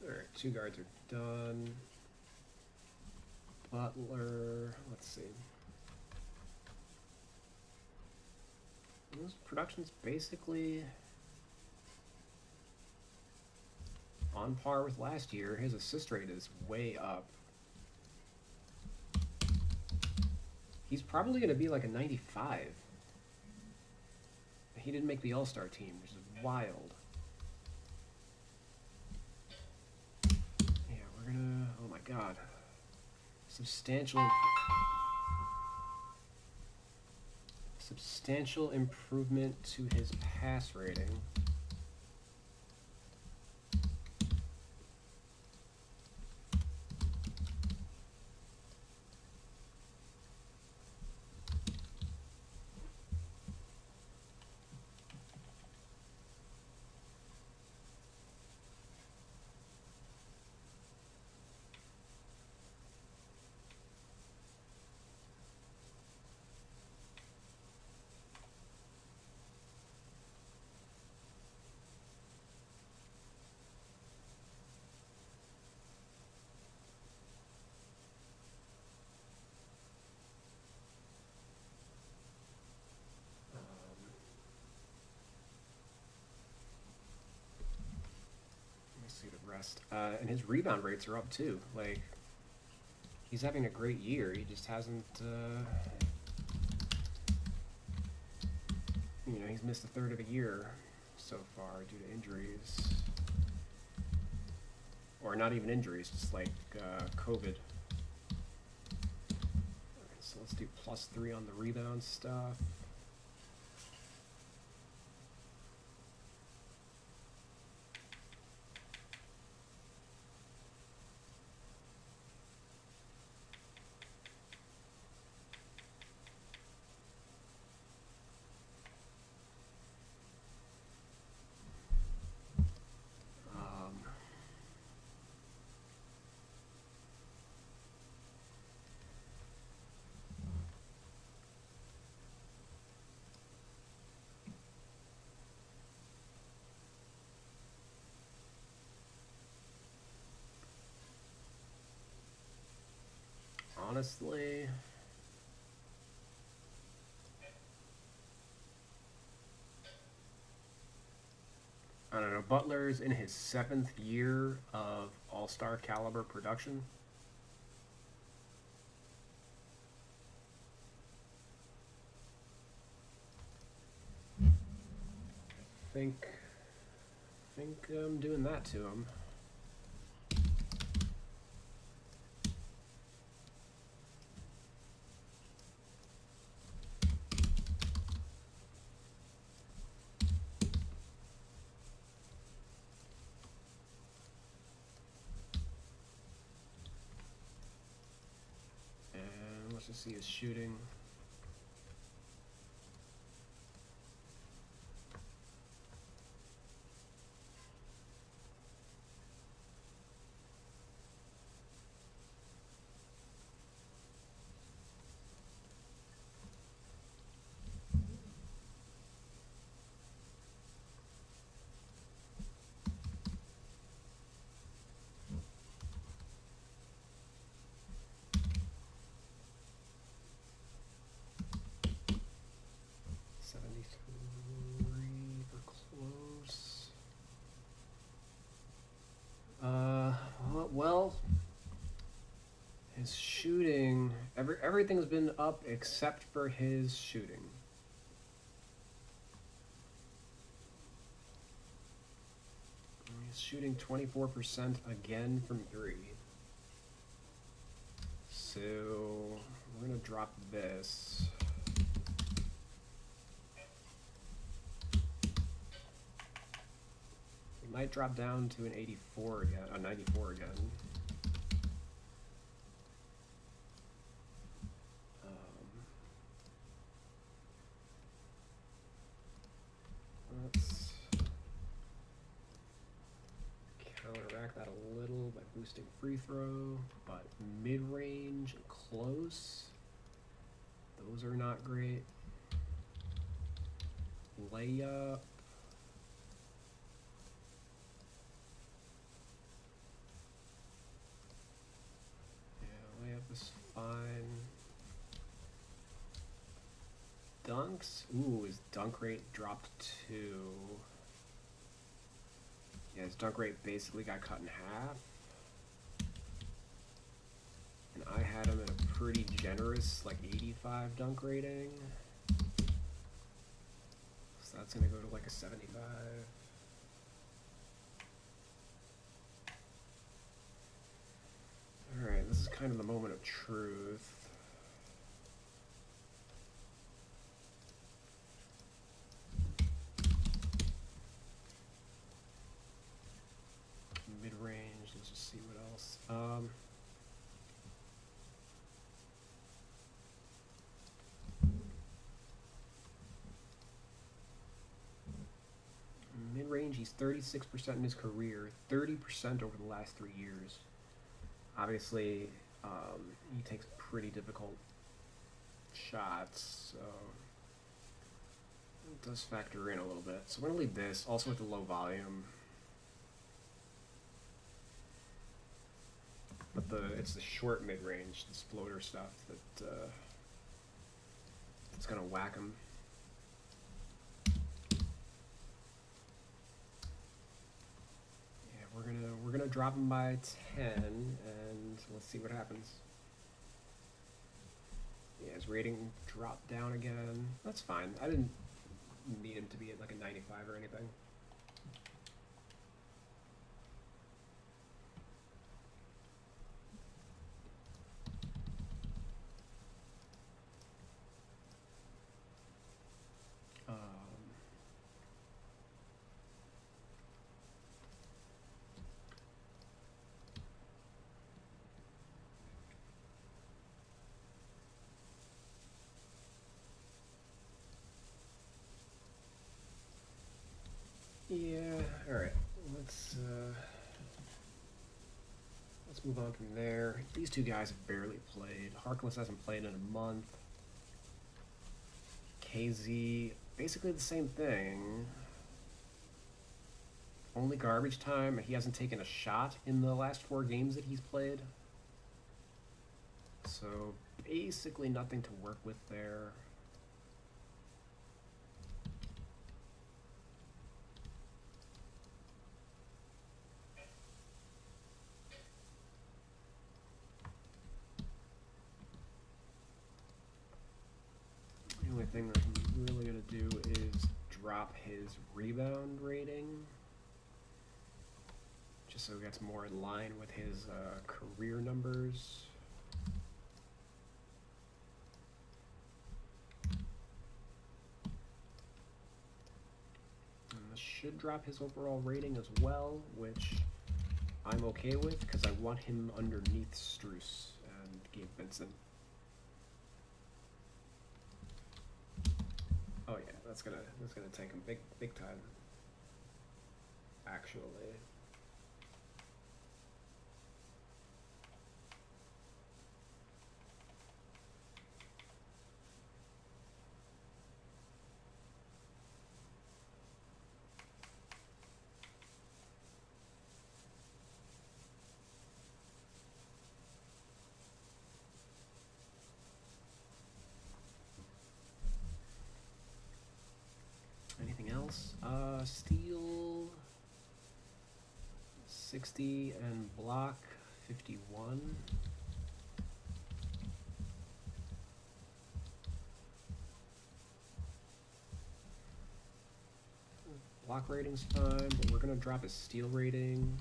Alright, 2 guards are done. Butler, let's see. This production's basically on par with last year. His assist rate is way up. He's probably going to be like a 95. He didn't make the All-Star team, which is wild. Yeah, we're gonna, oh my god. Substantial improvement to his pass rating. See the rest. And his rebound rates are up too. Like, he's having a great year. He just hasn't, you know, he's missed a third of a year so far due to injuries. Or not even injuries, just like COVID. Okay, so let's do +3 on the rebound stuff. Honestly, I don't know. Butler's in his 7th year of All-Star caliber production. I think I'm doing that to him. And let's just see his shooting. His shooting, everything's been up except for his shooting. He's shooting 24% again from 3. So we're gonna drop this. We might drop down to an 84 again, a 94 again. Let's counteract that a little by boosting free throw, but mid-range and close, those are not great. Layup. Yeah, layup is fine. Dunks? Ooh, his dunk rate dropped to... Yeah, his dunk rate basically got cut in half. And I had him at a pretty generous, like 85 dunk rating. So that's gonna go to like a 75. Alright, this is kind of the moment of truth. Mid-range, let's just see what else. Mid-range, he's 36% in his career, 30% over the last 3 years. Obviously, he takes pretty difficult shots, so it does factor in a little bit. So we're going to leave this, also with the low volume. But it's the short mid-range, this floater stuff that it's gonna whack him. Yeah, we're gonna drop him by 10, and let's see what happens. Yeah, his rating dropped down again. That's fine. I didn't need him to be at like a 95 or anything. Yeah, alright. Let's move on from there. These two guys have barely played. Harkless hasn't played in a month. KZ, basically the same thing. Only garbage time. He hasn't taken a shot in the last 4 games that he's played. So basically nothing to work with there. The only thing that I'm really going to do is drop his rebound rating, just so it gets more in line with his career numbers. And this should drop his overall rating as well, which I'm okay with because I want him underneath Strus and Gabe Vincent. Oh yeah, that's gonna take him big time. Actually. Anything else? Steal 60 and block 51. block rating's fine, but we're gonna drop his steal rating.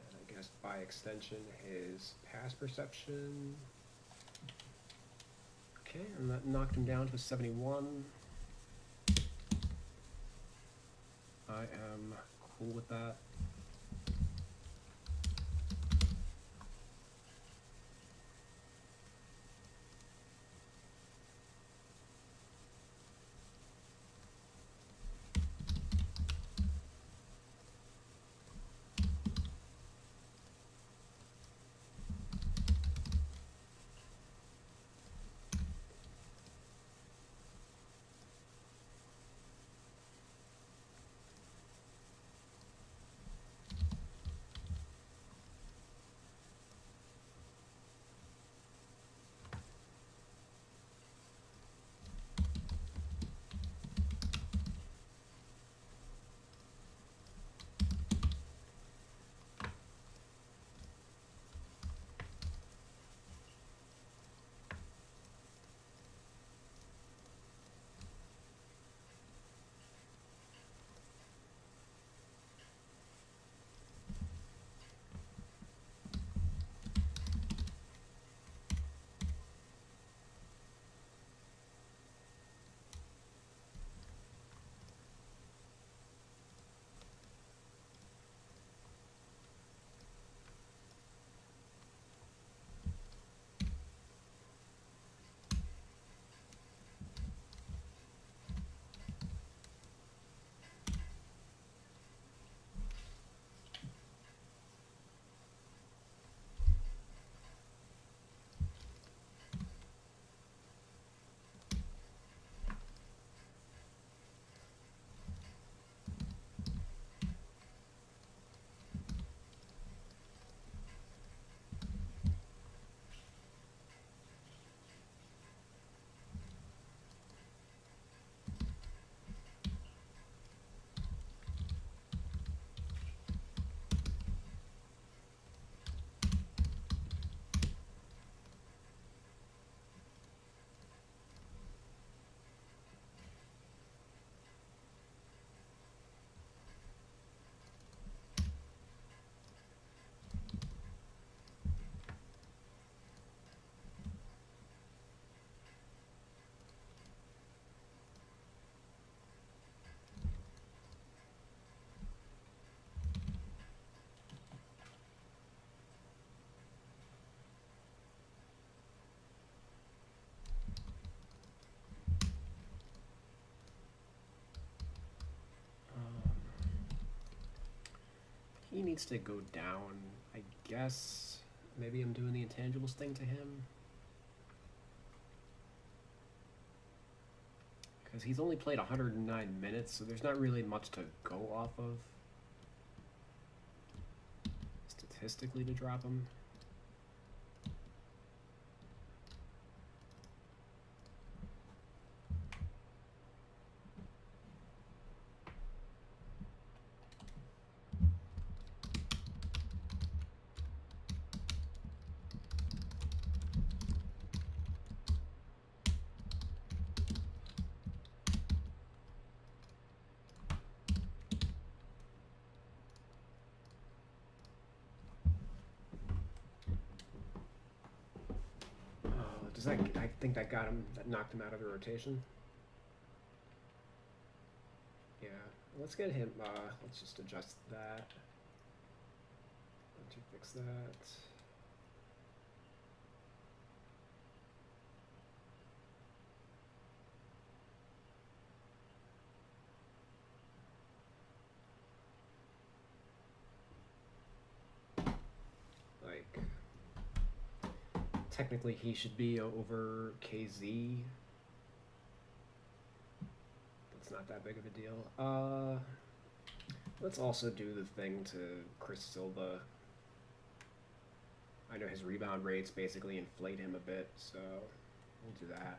And I guess by extension, his pass perception. Okay, and that knocked him down to a 71. I am cool with that. He needs to go down, I guess. Maybe I'm doing the intangibles thing to him. Because he's only played 109 minutes, so there's not really much to go off of statistically to drop him. Does that? I think that got him. That knocked him out of the rotation. Yeah. Let's get him. Let's just adjust that. To fix that. Like, technically he should be over KZ. That's not that big of a deal. Let's also do the thing to Chris Silva. I know his rebound rates basically inflate him a bit, so we'll do that.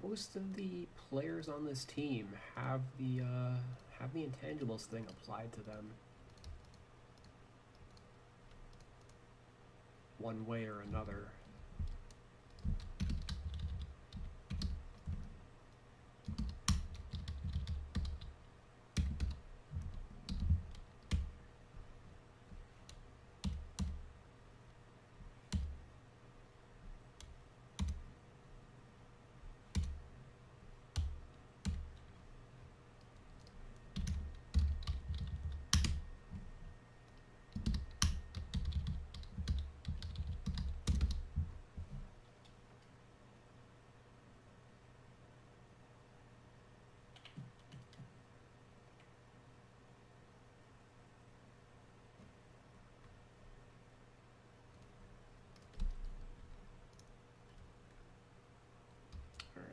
most of the players on this team have the intangibles thing applied to them one way or another.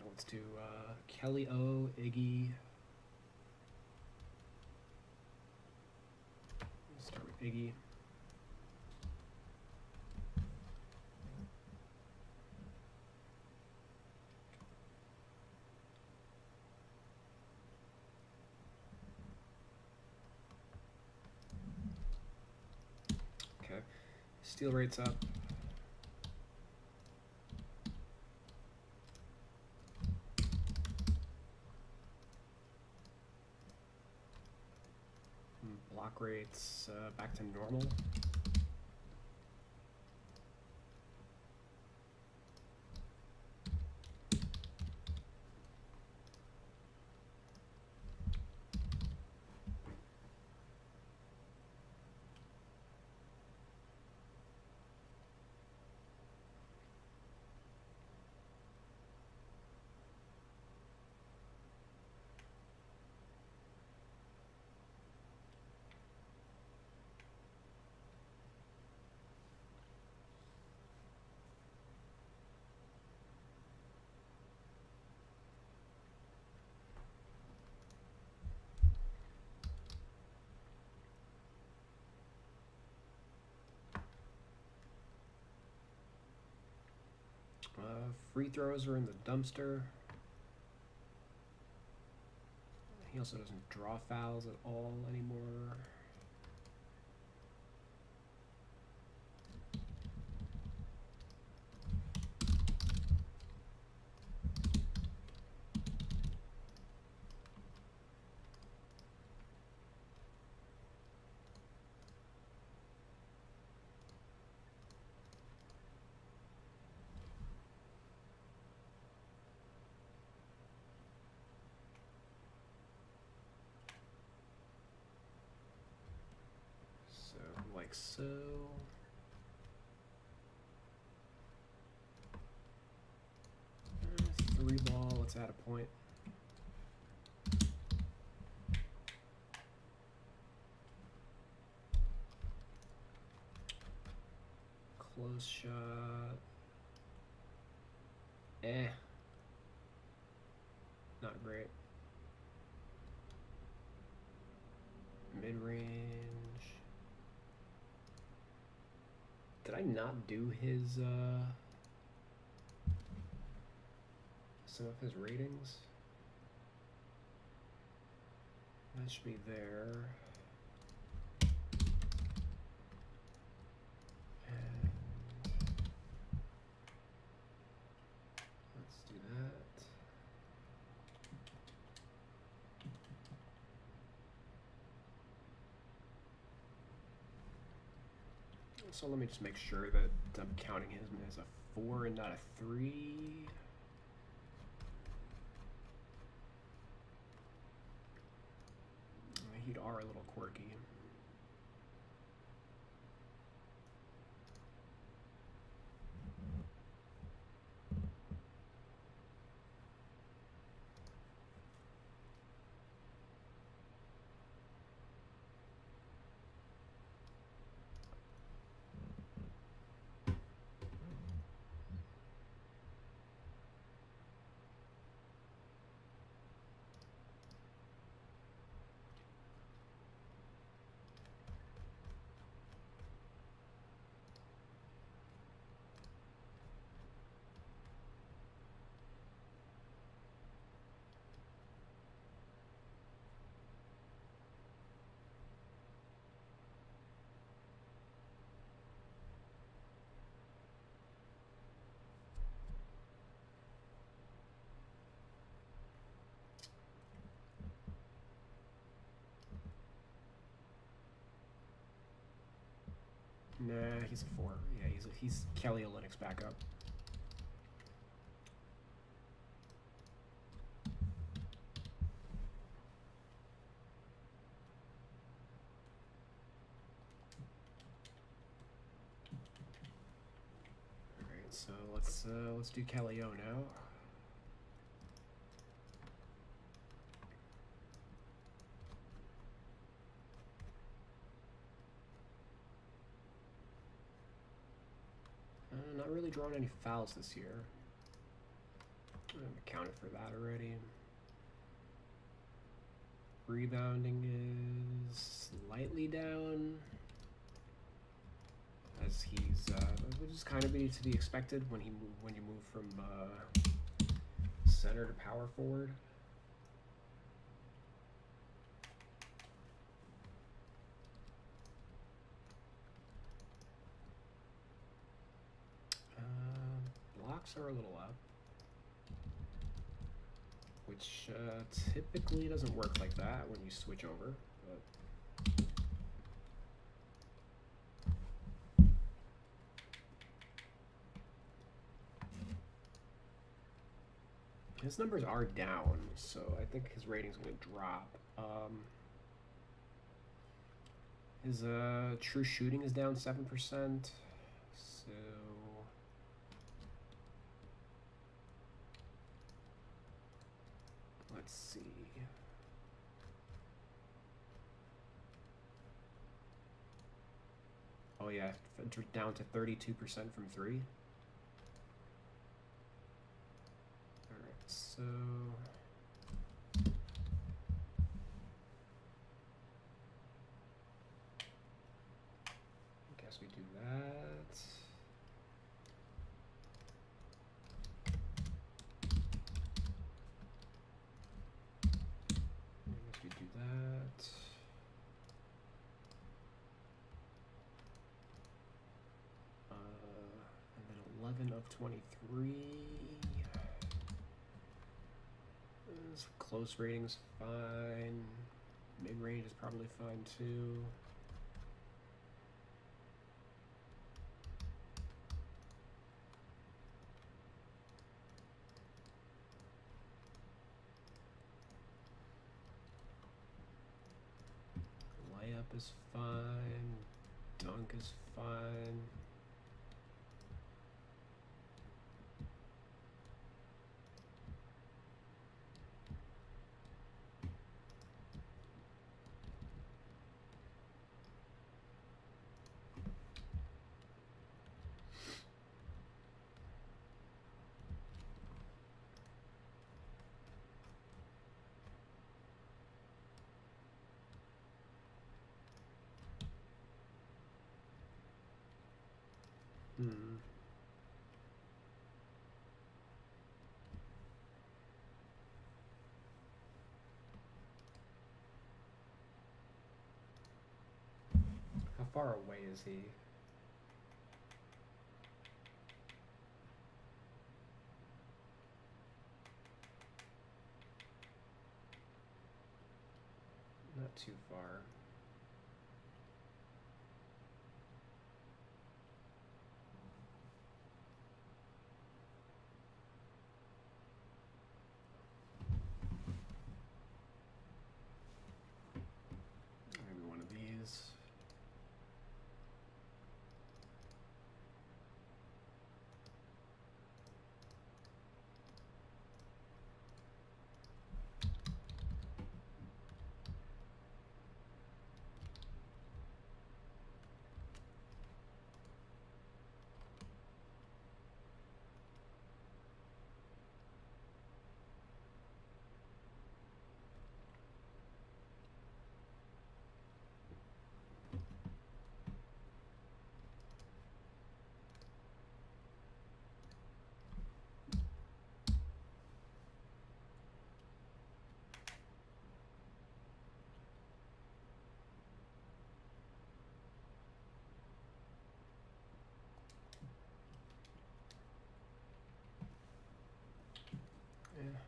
Let's do Kelly O, Iggy. Let's start with Iggy. Okay, steal rate's up. Block rates back to normal. Free throws are in the dumpster. He also doesn't draw fouls at all anymore. Like so. Three ball, let's add a point. Close shot. Not great. Mid-range. Did I not do his, some of his ratings? That should be there. And let's do that. So let me just make sure that I'm counting him as a 4 and not a 3. He'd are a little quirky. Nah, he's a 4. Yeah, he's Kelly Olynyk's backup. All right, so let's do Kelly O now. Not really drawing any fouls this year. I've accounted for that already. Rebounding is slightly down, as he's which is kind of to be expected when you move from center to power forward. Blocks are a little up, which typically doesn't work like that when you switch over. But his numbers are down, so I think his rating's going to drop. His true shooting is down 7%. So let's see. Oh yeah, down to 32% from 3. All right, so I guess we do that. I guess we do that. And then 11 of 23. Close rating's fine. Mid-range is probably fine too. Layup is fine. Dunk is fine. How far away is he? Not too far. Maybe one of these. Yeah.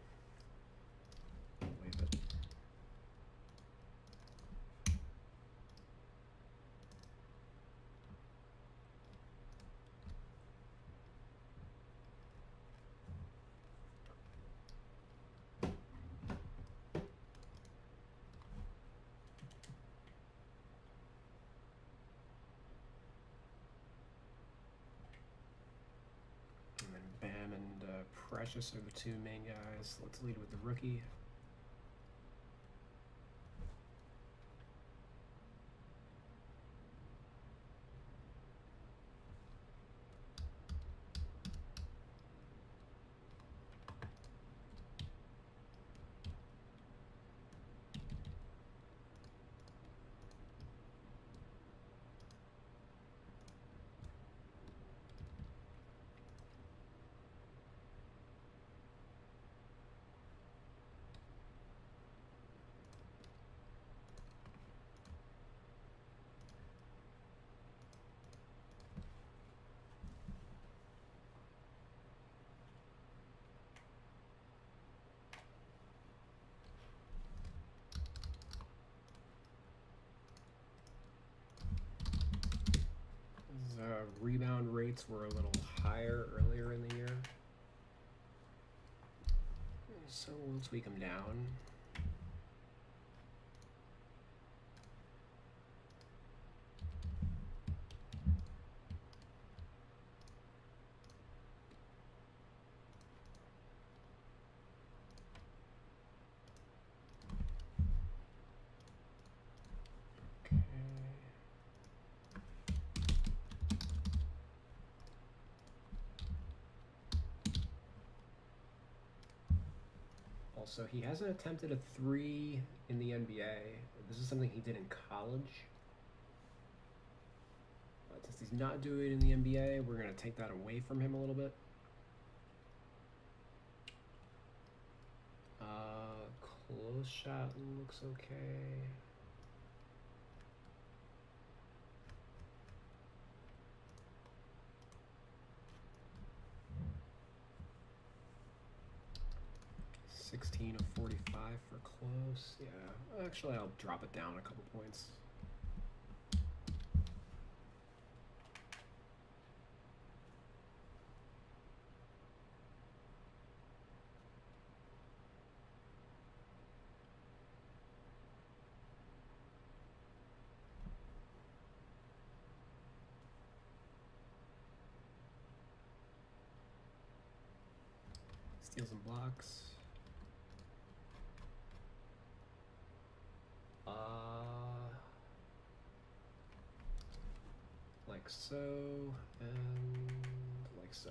Wave it. Precious are the two main guys. Let's lead with the rookie. Rebound rates were a little higher earlier in the year, so we'll tweak them down. So he hasn't attempted a 3 in the NBA. This is something he did in college. But since he's not doing it in the NBA, we're going to take that away from him a little bit. Close shot looks okay. (16 of 45 for close. Yeah, actually I'll drop it down a couple points. Steals and blocks. Like so, and like so.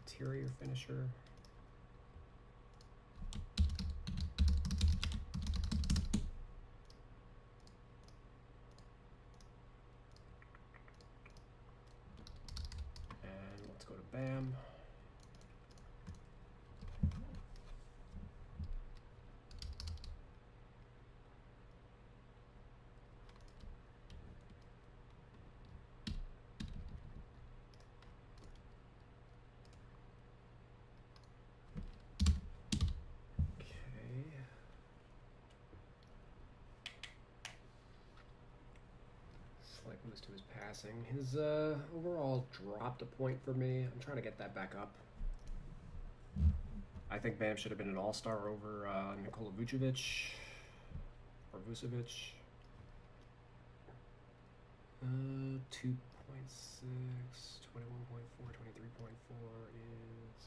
Interior finisher. And let's go to Bam. Slight boost to his passing. His overall dropped a point for me. I'm trying to get that back up. I think Bam should have been an all-star over Nikola Vucevic or Vucevic. 2.6, 21.4, 23.4 is...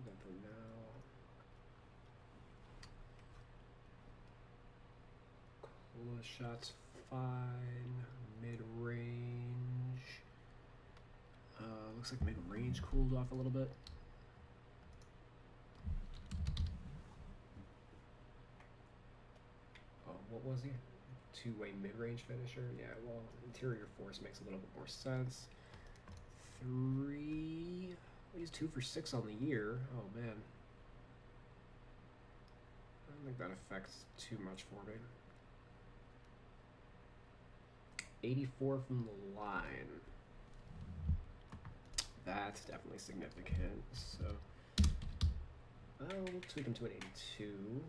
Do that for now. Close shots fine. Mid-range. Looks like mid-range cooled off a little bit. Oh, what was he? Two-way mid-range finisher? Yeah, well, interior force makes a little bit more sense. Three... He's 2 for 6 on the year. Oh, man. I don't think that affects too much for me. 84 from the line. That's definitely significant. So, I'll tweak him to an 82.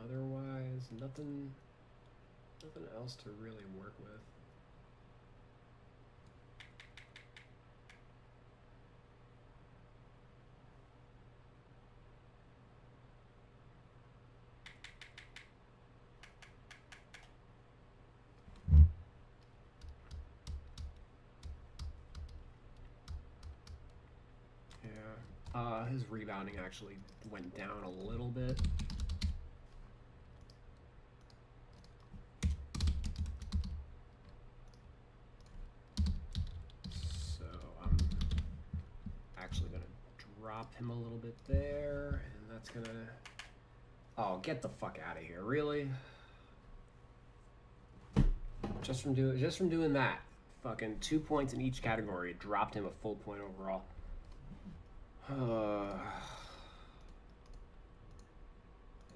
Otherwise, nothing else to really work with. Yeah, his rebounding actually went down a little bit. Drop him a little bit there, and that's gonna... Oh, get the fuck out of here! Really? Just from doing that, fucking 2 points in each category, dropped him a full point overall.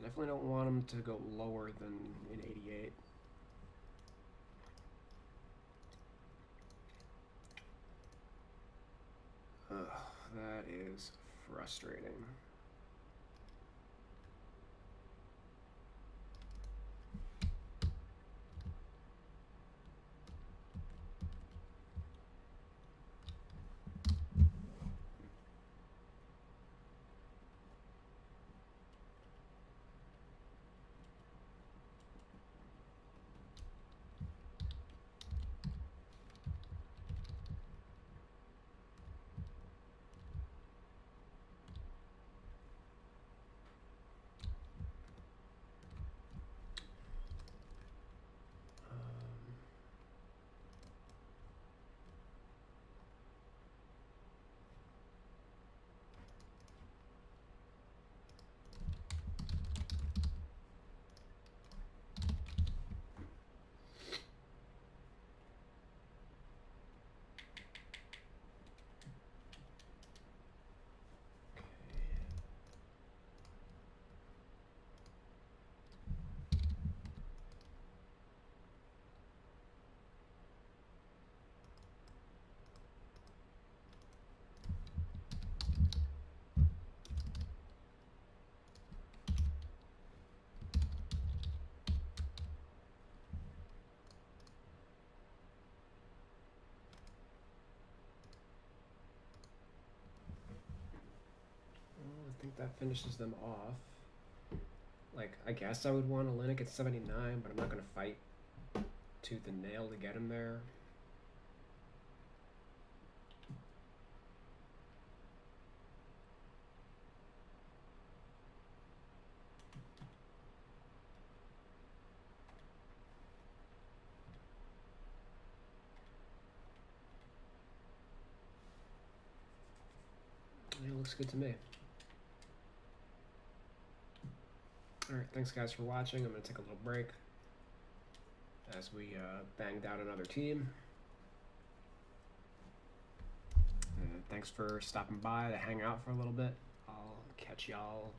Definitely don't want him to go lower than an 88. That is frustrating. I think that finishes them off. Like, I guess I would want Olynyk at 79, but I'm not going to fight tooth and nail to get him there. It looks good to me. Alright, thanks guys for watching. I'm going to take a little break as we banged out another team. Thanks for stopping by to hang out for a little bit. I'll catch y'all,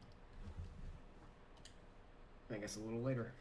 I guess, a little later.